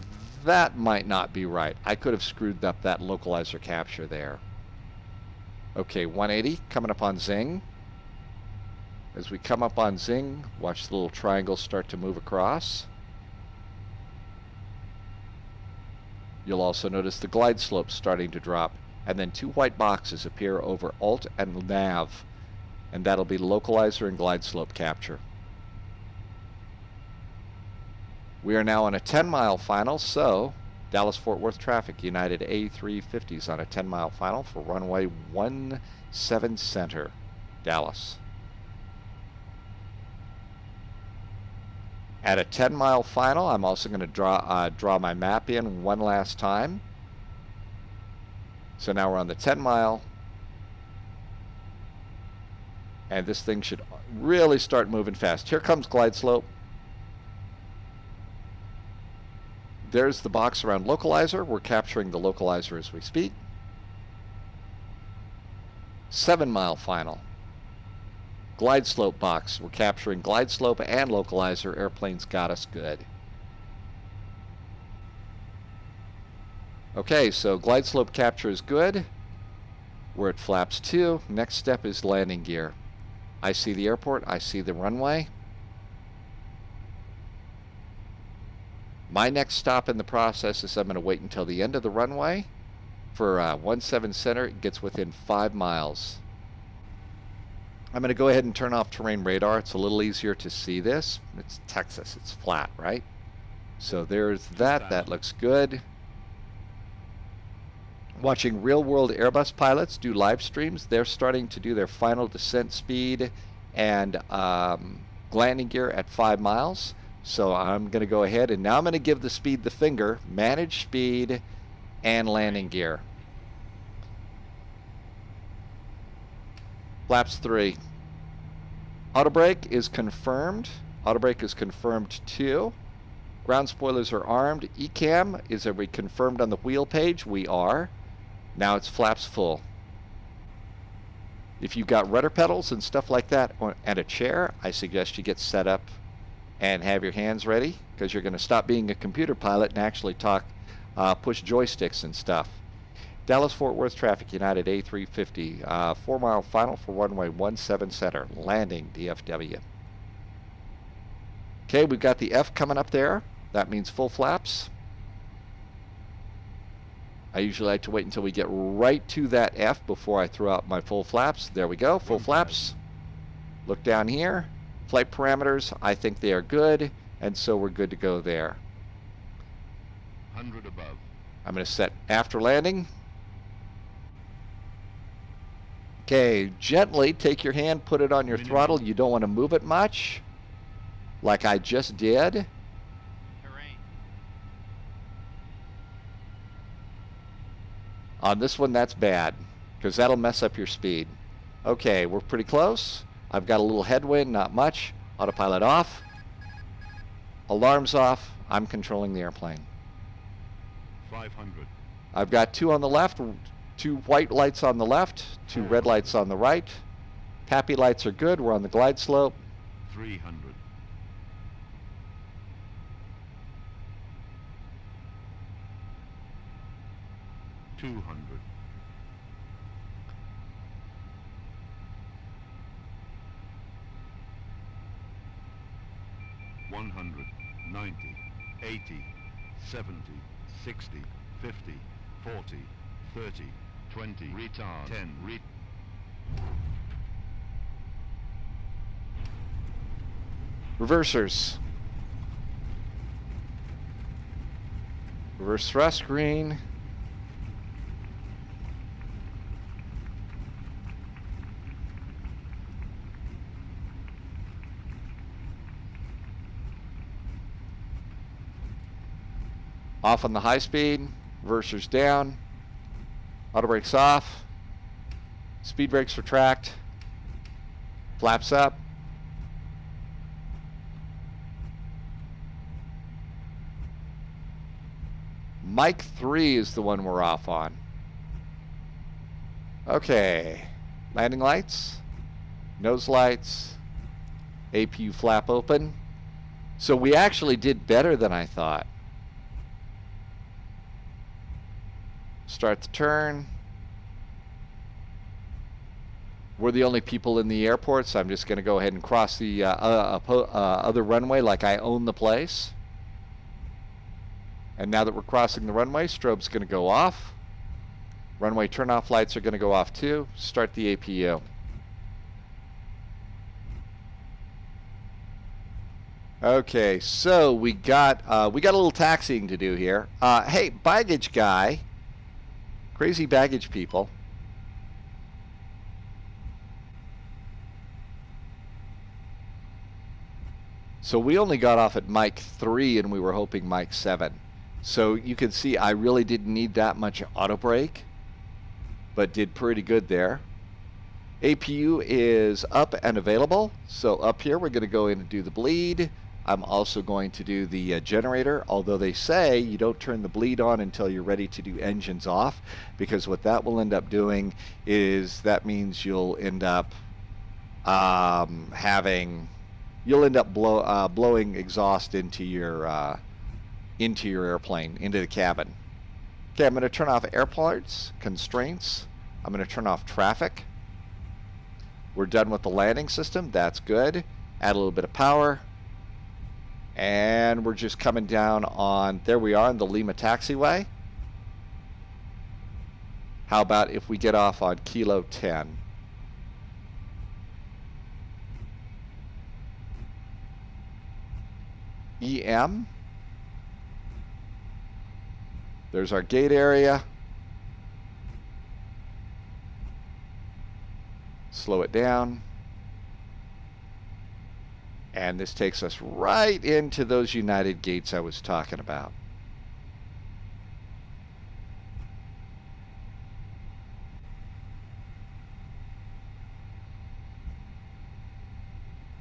that might not be right. I could have screwed up that localizer capture there. Okay, 180 coming up on Zing. As we come up on Zing, watch the little triangles start to move across. You'll also notice the glide slope starting to drop, and then 2 white boxes appear over Alt and Nav, and that'll be localizer and glide slope capture. We are now on a 10-mile final, so Dallas-Fort Worth traffic, United A350s on a 10-mile final for runway 17 center, Dallas. At a 10-mile final, I'm also going to draw my map in one last time. So now we're on the 10-mile. And this thing should really start moving fast. Here comes glide slope. There's the box around localizer. We're capturing the localizer as we speak. 7-mile final. Glide slope box. We're capturing glide slope and localizer. Airplane's got us good. Okay, so glide slope capture is good. We're at flaps 2. Next step is landing gear. I see the airport. I see the runway. My next stop in the process is I'm going to wait until the end of the runway for 17 center. It gets within 5 miles. I'm going to go ahead and turn off terrain radar. It's a little easier to see this. It's Texas. It's flat, right? So there's that. That looks good. Watching real-world Airbus pilots do live streams. They're starting to do their final descent speed and landing gear at 5 miles. So I'm going to go ahead and now I'm going to give the speed the finger, manage speed, and landing gear. Flaps 3. Auto brake is confirmed. Auto brake is confirmed 2. Ground spoilers are armed. Ecam, are we confirmed on the wheel page? We are. Now it's flaps full. If you've got rudder pedals and stuff like that and a chair, I suggest you get set up and have your hands ready, because you're going to stop being a computer pilot and actually push joysticks and stuff. Dallas-Fort Worth traffic, United A350, 4-mile final for runway 17 center, landing DFW. Okay, we've got the F coming up there. That means full flaps. I usually like to wait until we get right to that F before I throw out my full flaps. There we go, full flaps. Look down here. Flight parameters, I think they are good, and so we're good to go there. 100 above. I'm going to set after landing. Okay, gently take your hand, put it on your throttle. You don't want to move it much, like I just did. Terrain. On this one, that's bad, because that'll mess up your speed. Okay, we're pretty close. I've got a little headwind, not much. Autopilot off. Alarms off. I'm controlling the airplane. 500. I've got 2 on the left, 2 white lights on the left, 2 red lights on the right. Pappy lights are good. We're on the glide slope. 300. 200. 100, 90, 80, 70, 60, 50, 40, 30, 20, retard, 10, Reversers. Reverse thrust green. Off on the high speed, reversers down, auto brakes off, speed brakes retract, flaps up. Mic 3 is the one we're off on. Okay, landing lights, nose lights, APU flap open. So we actually did better than I thought. Start the turn. We're the only people in the airport, so I'm just going to go ahead and cross the other runway like I own the place. And now that we're crossing the runway, strobe's going to go off. Runway turn-off lights are going to go off too. Start the APU. Okay, so we got a little taxiing to do here. Hey, baggage guy, crazy baggage people. So we only got off at mic 3 and we were hoping mic 7. So you can see I really didn't need that much auto brake, but did pretty good there. APU is up and available. So up here we're going to go in and do the bleed. I'm also going to do the generator, although they say you don't turn the bleed on until you're ready to do engines off, because what that will end up doing is that means you'll end up blowing exhaust into your airplane, into the cabin. Okay, I'm going to turn off air parts, constraints. I'm going to turn off traffic. We're done with the landing system. That's good. Add a little bit of power. And we're just coming down on, there we are, on the Lima taxiway. How about if we get off on Kilo 10? EM. There's our gate area. Slow it down. And this takes us right into those United gates I was talking about.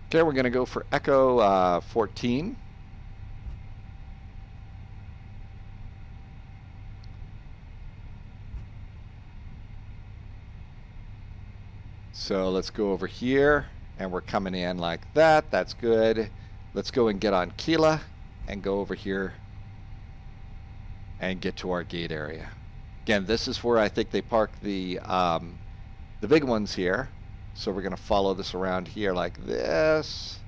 Okay, we're going to go for Echo 14. So let's go over here, and we're coming in like that. That's good. Let's go and get on Kila and go over here and get to our gate area. Again, this is where I think they park the big ones here. So we're going to follow this around here like this.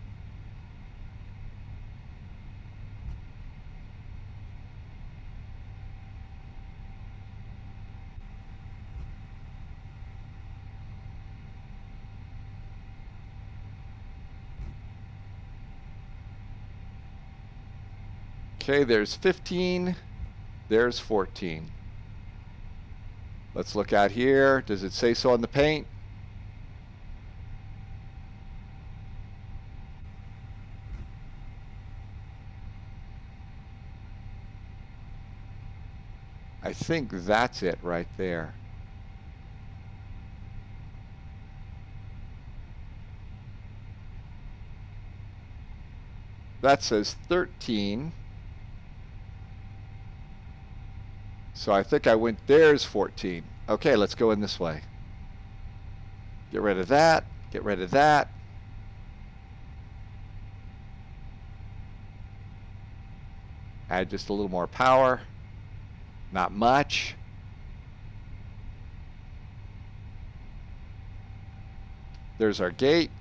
Okay, there's 15, there's 14. Let's look out here. Does it say so on the paint? I think that's it right there. That says 13. So I think I went, there's 14. Okay, let's go in this way. Get rid of that, get rid of that. Add just a little more power. Not much. There's our gate.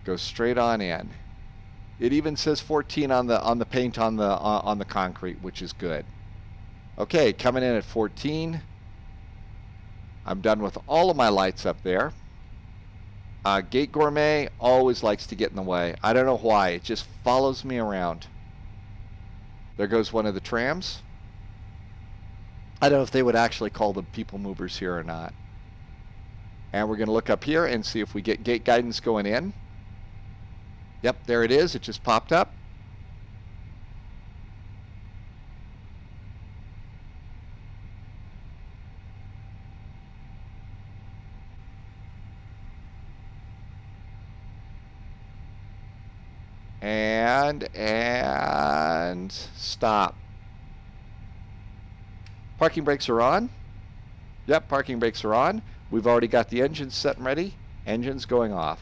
Go straight on in. It even says 14 on the paint on the concrete, which is good. Okay, coming in at 14. I'm done with all of my lights up there. Gate Gourmet always likes to get in the way. I don't know why. It just follows me around. There goes one of the trams. I don't know if they would actually call them people movers here or not. And we're going to look up here and see if we get gate guidance going in. Yep, there it is. It just popped up. And stop. Parking brakes are on. Yep, parking brakes are on. We've already got the engines set and ready. Engines going off.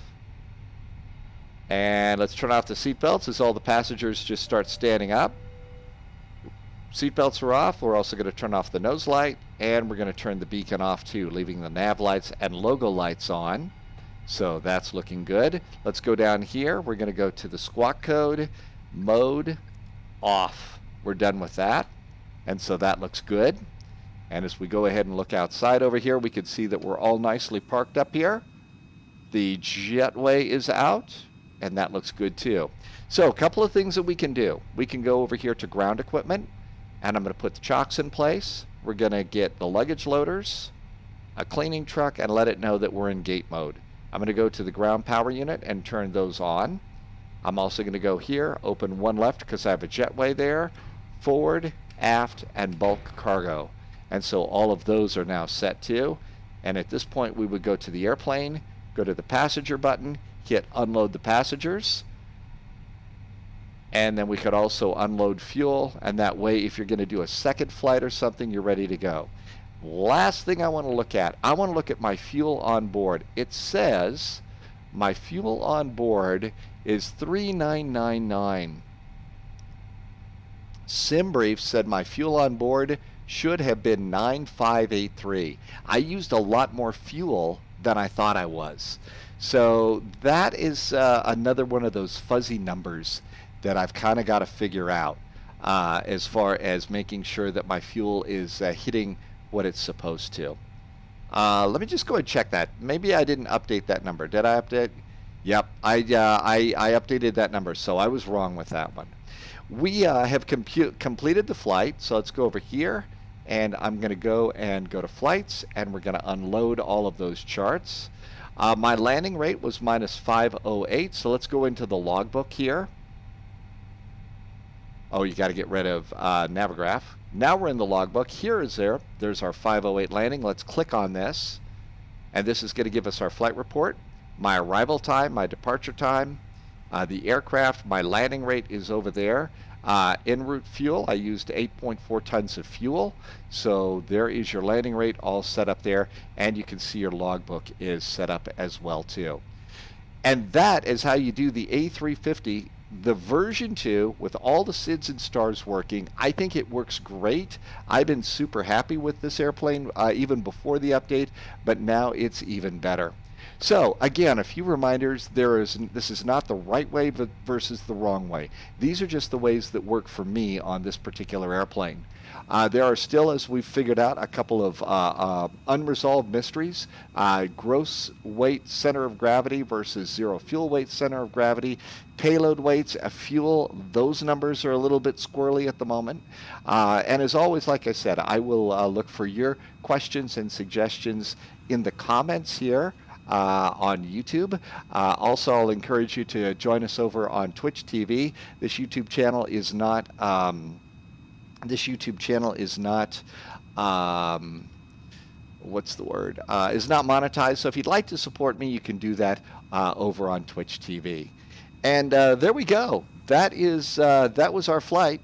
And let's turn off the seatbelts as all the passengers just start standing up. Seatbelts are off. We're also going to turn off the nose light, and we're going to turn the beacon off too, leaving the nav lights and logo lights on. So that's looking good. Let's go down here. We're going to go to the squawk code, mode, off. We're done with that. And so that looks good. And as we go ahead and look outside over here, we can see that we're all nicely parked up here. The jetway is out, and that looks good too. So a couple of things that we can do. We can go over here to ground equipment, and I'm going to put the chocks in place. We're going to get the luggage loaders, a cleaning truck, and let it know that we're in gate mode. I'm going to go to the ground power unit and turn those on. I'm also going to go here, open one left because I have a jetway there, forward, aft, and bulk cargo. And so all of those are now set too. And at this point we would go to the airplane, go to the passenger button, hit unload the passengers. And then we could also unload fuel, and that way if you're going to do a second flight or something, you're ready to go. Last thing I want to look at, I want to look at my fuel on board. It says my fuel on board is 3999. SimBrief said my fuel on board should have been 9583. I used a lot more fuel than I thought I was. So that is another one of those fuzzy numbers that I've kind of got to figure out as far as making sure that my fuel is hitting what it's supposed to. Let me just go and check that. Maybe I didn't update that number. Did I update? Yep, I updated that number, so I was wrong with that one. We have completed the flight, so let's go over here, and I'm going to go to flights, and we're going to unload all of those charts. My landing rate was -508, so let's go into the logbook here. Oh, you got to get rid of Navigraph. Now we're in the logbook. There's our 508 landing. Let's click on this, and this is going to give us our flight report, my arrival time, my departure time, the aircraft, my landing rate is over there. En route fuel, I used 8.4 tons of fuel, so there is your landing rate all set up there, and you can see your logbook is set up as well too. And that is how you do the A350, the version 2, with all the SIDS and stars working. I think it works great. I've been super happy with this airplane even before the update, but now it's even better. So again, a few reminders. This is not the right way versus the wrong way. These are just the ways that work for me on this particular airplane. There are still, as we've figured out, a couple of unresolved mysteries. Gross weight center of gravity versus zero fuel weight center of gravity. Payload weights, fuel, those numbers are a little bit squirrely at the moment. And as always, like I said, I will look for your questions and suggestions in the comments here on YouTube. Also, I'll encourage you to join us over on Twitch TV. This YouTube channel is not is not monetized. So if you'd like to support me, you can do that over on Twitch TV. And there we go. That was our flight.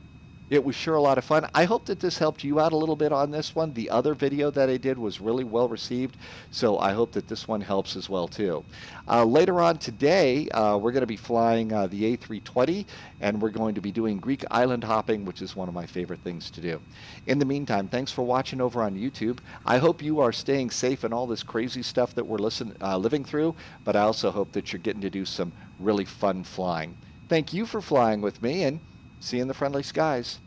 It was sure a lot of fun. I hope that this helped you out a little bit on this one. The other video that I did was really well received, so I hope that this one helps as well too. Later on today, we're going to be flying the A320, and we're going to be doing Greek island hopping, which is one of my favorite things to do. In the meantime, thanks for watching over on YouTube. I hope you are staying safe in all this crazy stuff that we're living through, but I also hope that you're getting to do some really fun flying. Thank you for flying with me, and see you in the friendly skies.